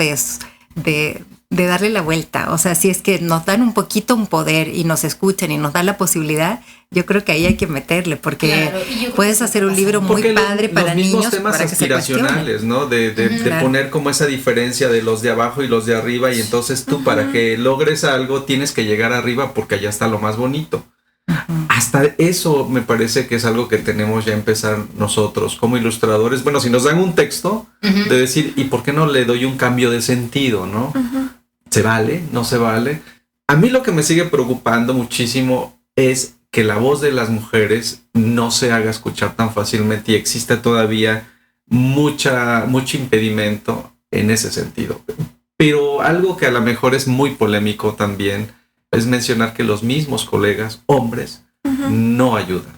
de darle la vuelta. O sea, si es que nos dan un poquito un poder y nos escuchan y nos dan la posibilidad, yo creo que ahí hay que meterle, porque claro, puedes hacer un libro muy padre para niños, los temas para que se aspiracionales, ¿no? De Claro. poner como esa diferencia de los de abajo y los de arriba, y entonces tú para que logres algo tienes que llegar arriba porque allá está lo más bonito. Hasta eso me parece que es algo que tenemos ya empezar nosotros como ilustradores. Bueno, si nos dan un texto, de decir, ¿y por qué no le doy un cambio de sentido, no? ¿Se vale? ¿No se vale? A mí lo que me sigue preocupando muchísimo es que la voz de las mujeres no se haga escuchar tan fácilmente y existe todavía mucho impedimento en ese sentido. Pero algo que a lo mejor es muy polémico también es mencionar que los mismos colegas, hombres, no ayudan.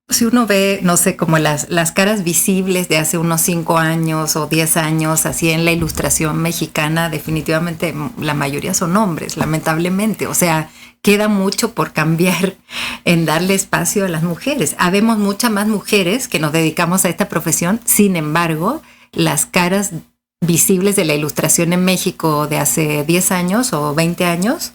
Si uno ve, no sé, como las caras visibles de hace unos 5 años o 10 años, así en la ilustración mexicana, definitivamente la mayoría son hombres, lamentablemente. O sea, queda mucho por cambiar en darle espacio a las mujeres. Habemos muchas más mujeres que nos dedicamos a esta profesión, sin embargo, las caras visibles de la ilustración en México de hace 10 años o 20 años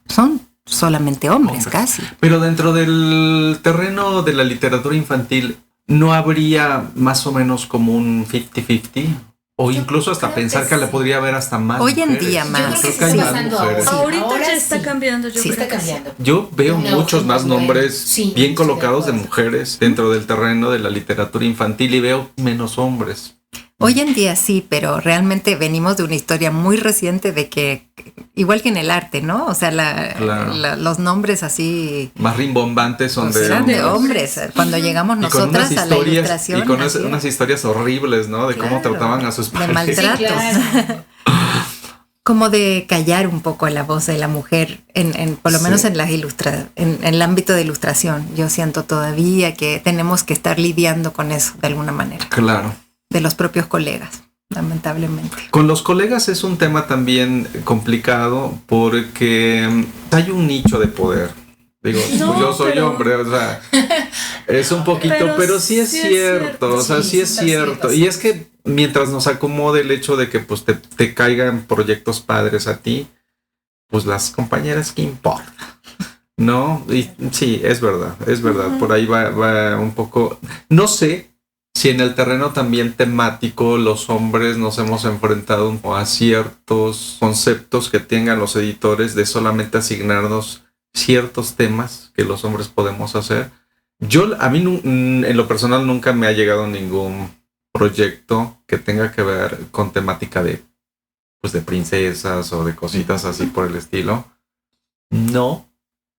son solamente hombres, casi. Pero dentro del terreno de la literatura infantil, ¿no habría más o menos como un 50-50? O incluso hasta pensar que le podría haber hasta más Hoy en mujeres. día más. Yo creo que hay sí, más pasando mujeres. Ahorita Ahora ya está sí. cambiando, yo Sí creo está que sí. cambiando. Yo veo No, muchos más bueno, nombres sí, bien estoy de colocados de acuerdo. mujeres dentro del terreno de la literatura infantil y veo menos hombres. Hoy en día sí, pero realmente venimos de una historia muy reciente de que, igual que en el arte, ¿no? O sea, Claro. los nombres así Más rimbombantes son pues, de eran de hombres. hombres. Cuando llegamos Y con unas nosotras a la historias, ilustración. y con así, unas historias horribles, ¿no? De cómo Claro, trataban a sus de parejas. maltrato. Sí, claro. Como de callar un poco la voz de la mujer, por lo menos Sí. en el ámbito de ilustración. Yo siento todavía que tenemos que estar lidiando con eso de alguna manera, Claro. de los propios colegas, lamentablemente. Con los colegas es un tema también complicado porque hay un nicho de poder. Digo, No, yo soy pero- hombre, o sea, es un poquito, pero sí es cierto, o sea, sí, sí es sí, cierto. sí. Y es que mientras nos acomode el hecho de que pues te caigan proyectos padres a ti, pues las compañeras, ¿qué importa? ¿No? Y sí, es verdad, por ahí va un poco, no sé. Si en el terreno también temático los hombres nos hemos enfrentado a ciertos conceptos que tengan los editores de solamente asignarnos ciertos temas que los hombres podemos hacer. A mí en lo personal nunca me ha llegado ningún proyecto que tenga que ver con temática de princesas o de cositas así por el estilo. No.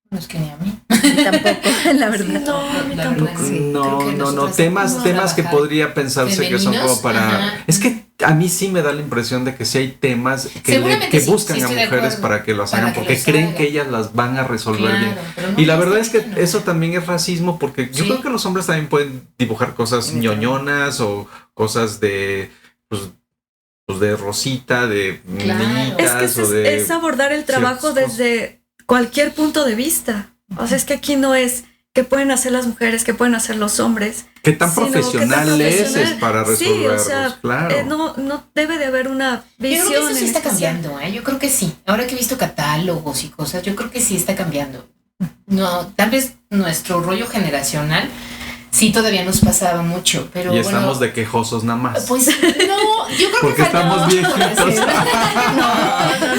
No es que ni a mí. Tampoco, la verdad. No, a mí tampoco. Sí. No, temas que podría pensarse que son como femeninos, para... ajá. Es que a mí sí me da la impresión de que sí hay temas que Seguramente sí, buscan sí a estoy de mujeres acuerdo. para que las Para hagan, que porque los creen hagan. que ellas las van a resolver bien. Claro, pero no, Y la no, verdad es que no. eso también es racismo, porque yo Sí. creo que los hombres también pueden dibujar cosas ñoñonas o cosas de... Pues de rosita, de Claro. niñitas Es que o de... es abordar el trabajo ciertas desde cualquier punto de vista. O sea, es que aquí no es qué pueden hacer las mujeres, qué pueden hacer los hombres. ¿Qué tan sino qué tan profesional es profesional. para Sí, resolverlos? o sea, claro. no debe de haber una Yo visión. creo que eso sí en está especial. cambiando, ¿eh? Yo creo que sí. Ahora que he visto catálogos y cosas, yo creo que sí está cambiando. No, tal vez nuestro rollo generacional sí todavía nos pasaba mucho, pero Y bueno, estamos de quejosos nada más. pues no, yo creo Porque que falta estamos mucho por viejitos. hacer.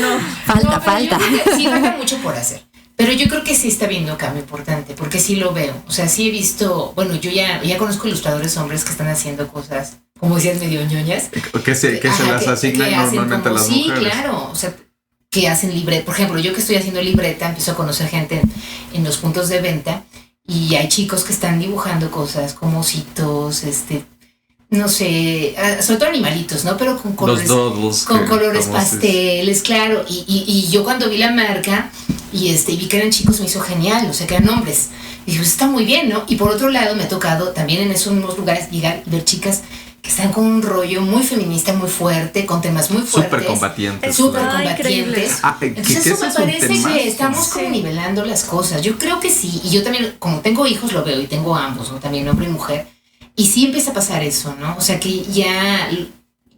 No. Falta, No, pero yo falta. creo que sí falta mucho por hacer. Pero yo creo que sí está habiendo cambio importante, porque sí lo veo. O sea, sí he visto, bueno, yo ya conozco ilustradores hombres que están haciendo cosas, como decías, medio ñoñas. Que se Ajá, las asignan que hacen normalmente a como- las sí, mujeres. claro. O sea, que hacen libreta. Por ejemplo, yo que estoy haciendo libreta, empiezo a conocer gente en los puntos de venta y hay chicos que están dibujando cosas como ositos, no sé, sobre todo animalitos, ¿no? Pero con colores, Los doodles. con que- colores como se- pasteles, claro. Y yo cuando vi la marca y vi que eran chicos, me hizo genial, o sea, que eran hombres. Y dije, pues está muy bien, ¿no? Y por otro lado, me ha tocado también en esos mismos lugares llegar y ver chicas que están con un rollo muy feminista, muy fuerte, con temas muy fuertes. Súper combatientes. Súper claro. Ah, increíble. combatientes. que Entonces eso ese me es un parece temazo. que estamos como Sí. nivelando las cosas. Yo creo que sí. Y yo también, como tengo hijos, lo veo y tengo ambos, ¿no? También hombre y mujer. Y sí empieza a pasar eso, ¿no? O sea que ya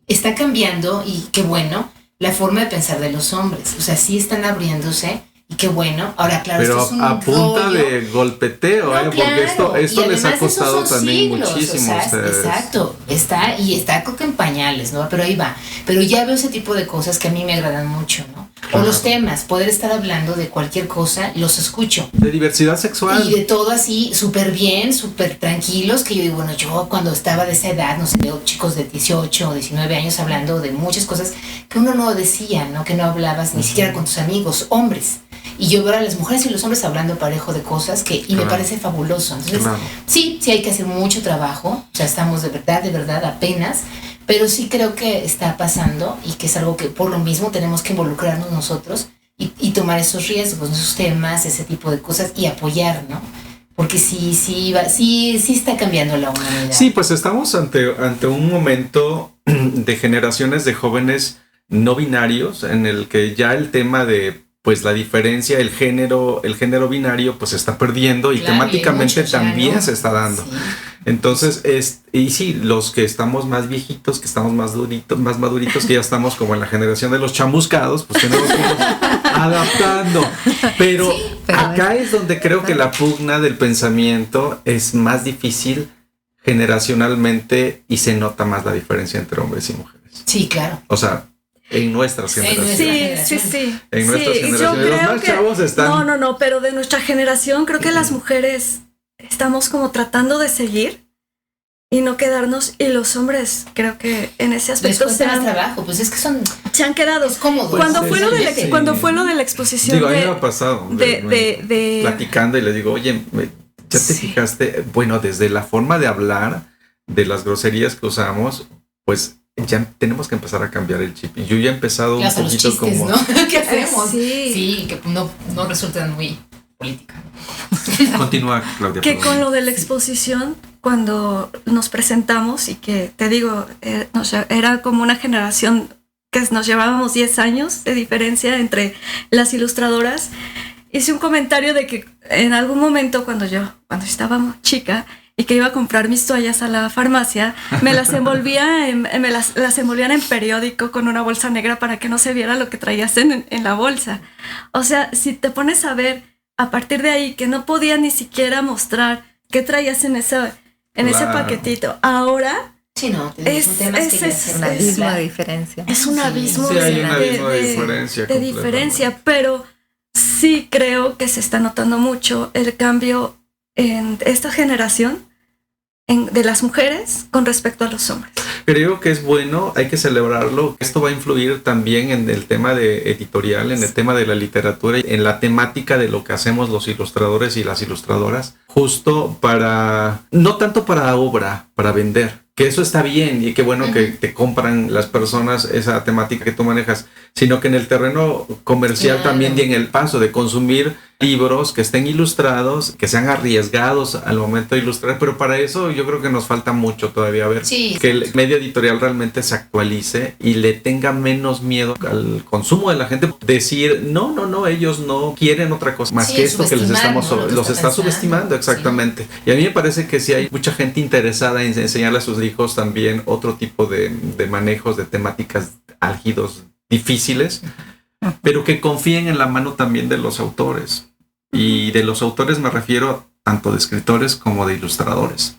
está cambiando y qué bueno, la forma de pensar de los hombres. O sea, sí están abriéndose y qué bueno. Ahora, claro, pero esto es un a punta rollo. de golpeteo, No, porque claro, esto y les ha además esos costado son también siglos, muchísimo a ustedes. Exacto, está creo que en pañales, ¿no? Pero ahí va. Pero ya veo ese tipo de cosas que a mí me agradan mucho, ¿no? O los temas, poder estar hablando de cualquier cosa, los escucho. De diversidad sexual. Y de todo así, súper bien, súper tranquilos, que yo digo, bueno, yo cuando estaba de esa edad, no sé, veo chicos de 18 o 19 años hablando de muchas cosas que uno no decía, ¿no? Que no hablabas ni siquiera con tus amigos, hombres. Y yo veo a las mujeres y los hombres hablando parejo de cosas y me parece fabuloso. Entonces, sí hay que hacer mucho trabajo, o sea, estamos de verdad apenas, pero sí creo que está pasando y que es algo que por lo mismo tenemos que involucrarnos nosotros y tomar esos riesgos, esos temas, ese tipo de cosas y apoyar, ¿no? Porque sí está cambiando la humanidad. Sí, pues estamos ante un momento de generaciones de jóvenes no binarios en el que ya el tema de pues la diferencia, el género binario pues se está perdiendo y claro, temáticamente y también se está dando. Sí. Entonces, y sí, los que estamos más viejitos, que estamos más maduritos, que ya estamos como en la generación de los chamuscados, pues tenemos que ir adaptando. Pero acá es donde creo que la pugna del pensamiento es más difícil generacionalmente y se nota más la diferencia entre hombres y mujeres. Sí, claro. O sea, en nuestras generaciones. Sí. En nuestras generaciones. Yo los más chavos están... No, pero de nuestra generación creo que las mujeres estamos como tratando de seguir y no quedarnos, y los hombres creo que en ese aspecto se han quedado. Es cómodo. Cuando fue lo de la exposición, digo, a mí me ha pasado de platicando y le digo, oye, ¿ya te fijaste? Bueno, desde la forma de hablar, de las groserías que usamos, pues ya tenemos que empezar a cambiar el chip. Y yo ya he empezado un poquito chistes, como... ¿no? ¿Qué hacemos? Sí, que no resultan muy política. Continúa, Claudia. Que con lo de la exposición, cuando nos presentamos y que te digo, era como una generación que nos llevábamos 10 años de diferencia entre las ilustradoras, hice un comentario de que en algún momento cuando estaba chica y que iba a comprar mis toallas a la farmacia, me las envolvían en periódico con una bolsa negra para que no se viera lo que traías en la bolsa. O sea, si te pones a ver a partir de ahí que no podía ni siquiera mostrar qué traías en ese paquetito. Ahora sí, no, es un abismo de diferencia. Es un abismo de diferencia, pero sí creo que se está notando mucho el cambio en esta generación de las mujeres con respecto a los hombres. Creo que es bueno, hay que celebrarlo. Esto va a influir también en el tema de editorial, en el tema de la literatura, en la temática de lo que hacemos los ilustradores y las ilustradoras, justo no tanto para obra, para vender, que eso está bien y qué bueno que te compran las personas esa temática que tú manejas, sino que en el terreno comercial también y en el paso de consumir libros que estén ilustrados, que sean arriesgados al momento de ilustrar, pero para eso yo creo que nos falta mucho todavía ver que el medio editorial realmente se actualice y le tenga menos miedo al consumo de la gente. Decir, no, ellos no quieren otra cosa más que esto que les los está subestimando, exactamente. Y a mí me parece que sí hay mucha gente interesada en enseñarle a sus hijos también otro tipo de manejos de temáticas álgidos, difíciles, pero que confíen en la mano también de los autores. Y de los autores me refiero tanto de escritores como de ilustradores.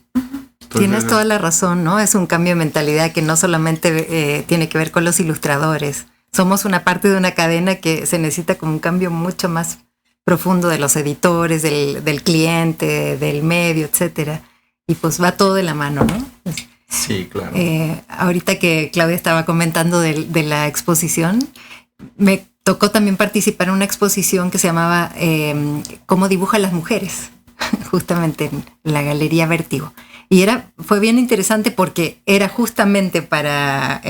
Tienes toda la razón, ¿no? Es un cambio de mentalidad que no solamente tiene que ver con los ilustradores. Somos una parte de una cadena que se necesita como un cambio mucho más profundo de los editores, del cliente, del medio, etcétera. Y pues va todo de la mano, ¿no? Sí, claro. Ahorita que Claudia estaba comentando de la exposición, me tocó también participar en una exposición que se llamaba ¿Cómo dibujan las mujeres? Justamente en la Galería Vértigo. Y fue bien interesante porque era justamente para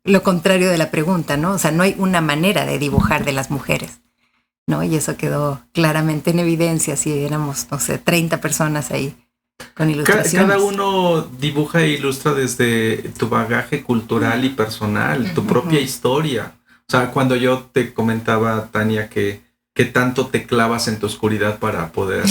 lo contrario de la pregunta, ¿no? O sea, no hay una manera de dibujar de las mujeres, ¿no? Y eso quedó claramente en evidencia. Si éramos, no sé, 30 personas ahí con ilustraciones. Cada uno dibuja e ilustra desde tu bagaje cultural y personal, tu propia historia. O sea, cuando yo te comentaba, Tania, que ¿qué tanto te clavas en tu oscuridad para poder?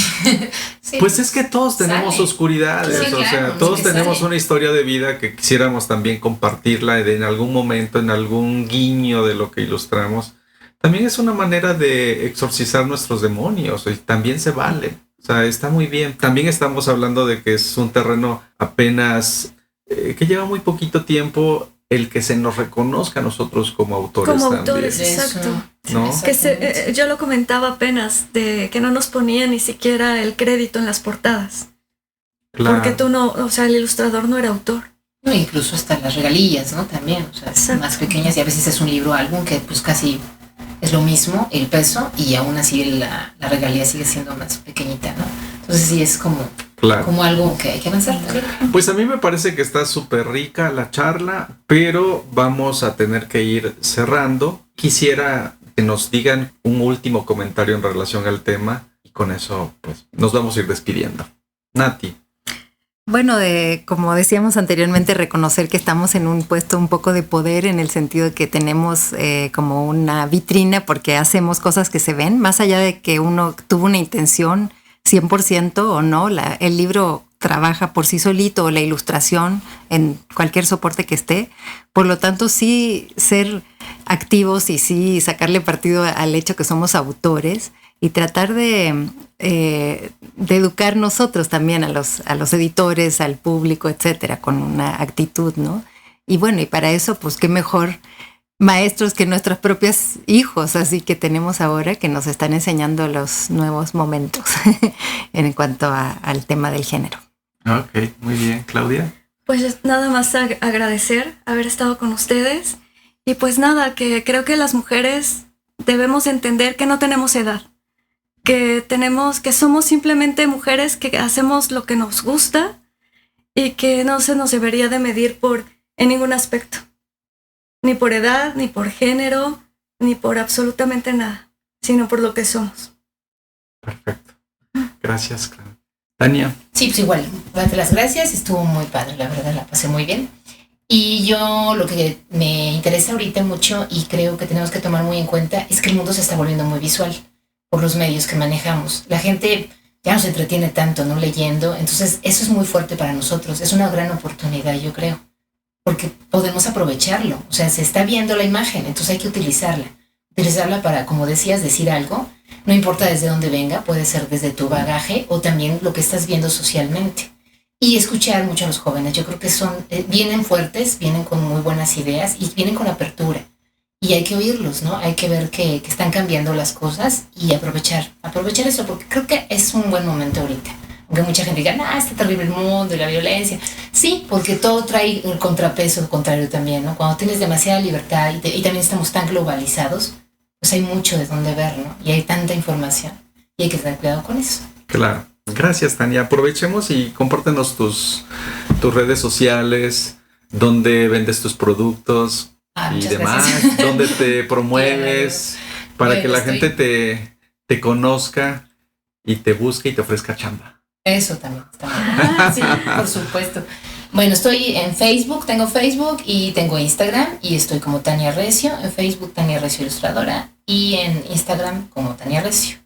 Sí, Pues es que todos tenemos sale. oscuridades, Sí, o sea, claro, todos sale. tenemos una historia de vida que quisiéramos también compartirla en algún momento, en algún guiño de lo que ilustramos. También es una manera de exorcizar nuestros demonios y también se vale. O sea, está muy bien. También estamos hablando de que es un terreno apenas que lleva muy poquito tiempo el que se nos reconozca a nosotros como autores Como también. autores, exacto. ¿No? Que yo lo comentaba apenas, de que no nos ponían ni siquiera el crédito en las portadas. Claro. Porque tú no, o sea, el ilustrador no era autor. No, incluso hasta las regalías, ¿no? También, o sea, Exacto. más pequeñas, y a veces es un libro o álbum que pues casi es lo mismo, el peso, y aún así la regalía sigue siendo más pequeñita, ¿no? Entonces sí es como Claro. algo que hay que avanzar también. Pues a mí me parece que está súper rica la charla, pero vamos a tener que ir cerrando. Quisiera que nos digan un último comentario en relación al tema y con eso pues nos vamos a ir despidiendo. Nati. Bueno, como decíamos anteriormente, reconocer que estamos en un puesto un poco de poder en el sentido de que tenemos como una vitrina porque hacemos cosas que se ven, más allá de que uno tuvo una intención 100% o no, el libro trabaja por sí solito o la ilustración en cualquier soporte que esté. Por lo tanto, sí ser activos y sí sacarle partido al hecho que somos autores y tratar de educar nosotros también a los editores, al público, etcétera, con una actitud, ¿no? Y bueno, y para eso, pues qué mejor maestros que nuestros propios hijos, así que tenemos ahora que nos están enseñando los nuevos momentos en cuanto al tema del género. Ok, muy bien. Claudia. Pues nada más agradecer haber estado con ustedes y pues nada, que creo que las mujeres debemos entender que no tenemos edad, que somos simplemente mujeres que hacemos lo que nos gusta y que no se nos debería de medir en ningún aspecto. Ni por edad, ni por género, ni por absolutamente nada, sino por lo que somos. Perfecto. Gracias, Claudia. Tania. Sí, pues igual, darte las gracias, estuvo muy padre, la verdad, la pasé muy bien. Y yo lo que me interesa ahorita mucho y creo que tenemos que tomar muy en cuenta es que el mundo se está volviendo muy visual por los medios que manejamos. La gente ya no se entretiene tanto, ¿no? Leyendo, entonces eso es muy fuerte para nosotros, es una gran oportunidad, yo creo, porque podemos aprovecharlo, o sea, se está viendo la imagen, entonces hay que utilizarla para, como decías, decir algo, no importa desde dónde venga, puede ser desde tu bagaje o también lo que estás viendo socialmente. Y escuchar mucho a los jóvenes, yo creo que vienen fuertes, vienen con muy buenas ideas y vienen con apertura. Y hay que oírlos, ¿no? Hay que ver que están cambiando las cosas y aprovechar eso, porque creo que es un buen momento ahorita. Aunque mucha gente diga, está terrible el mundo y la violencia. Sí, porque todo trae el contrapeso contrario también, ¿no? Cuando tienes demasiada libertad y también estamos tan globalizados, pues hay mucho de dónde ver, ¿no? Y hay tanta información y hay que tener cuidado con eso. Claro. Gracias, Tania. Aprovechemos y compártenos tus redes sociales, dónde vendes tus productos y demás, gracias. dónde te promueves para que la gente te conozca y te busque y te ofrezca chamba. Eso también. Sí, por supuesto. Bueno, estoy en Facebook, tengo Facebook y tengo Instagram y estoy como Tania Recio, en Facebook Tania Recio Ilustradora y en Instagram como Tania Recio.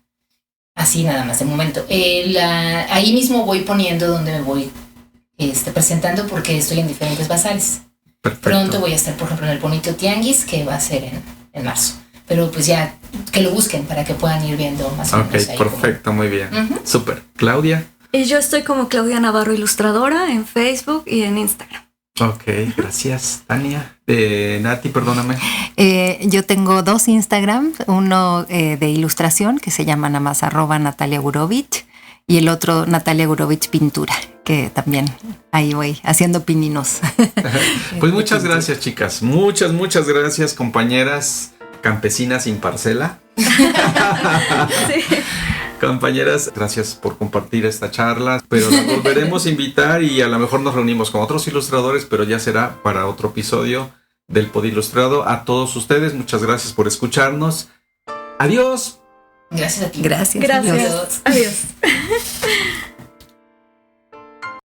Así nada más de momento. Ahí mismo voy poniendo donde me voy presentando porque estoy en diferentes bazares. Perfecto. Pronto voy a estar, por ejemplo, en el Bonito Tianguis, que va a ser en marzo. Pero pues ya, que lo busquen para que puedan ir viendo más o menos. Ok, perfecto, muy bien. Uh-huh. Súper. Claudia. Y yo estoy como Claudia Navarro Ilustradora en Facebook y en Instagram. Ok, gracias, Tania. Nati, perdóname. Yo tengo 2 Instagram, uno de ilustración que se llama nada más @NataliaGurovich y el otro Natalia Gurovich Pintura, que también ahí voy haciendo pininos. Pues muchas gracias, chicas. Muchas gracias, compañeras campesinas sin parcela. Sí. Compañeras, gracias por compartir esta charla, pero nos volveremos a invitar y a lo mejor nos reunimos con otros ilustradores, pero ya será para otro episodio del Podilustrado. A todos ustedes, muchas gracias por escucharnos. Adiós. Gracias a ti. Gracias. Gracias. Adiós.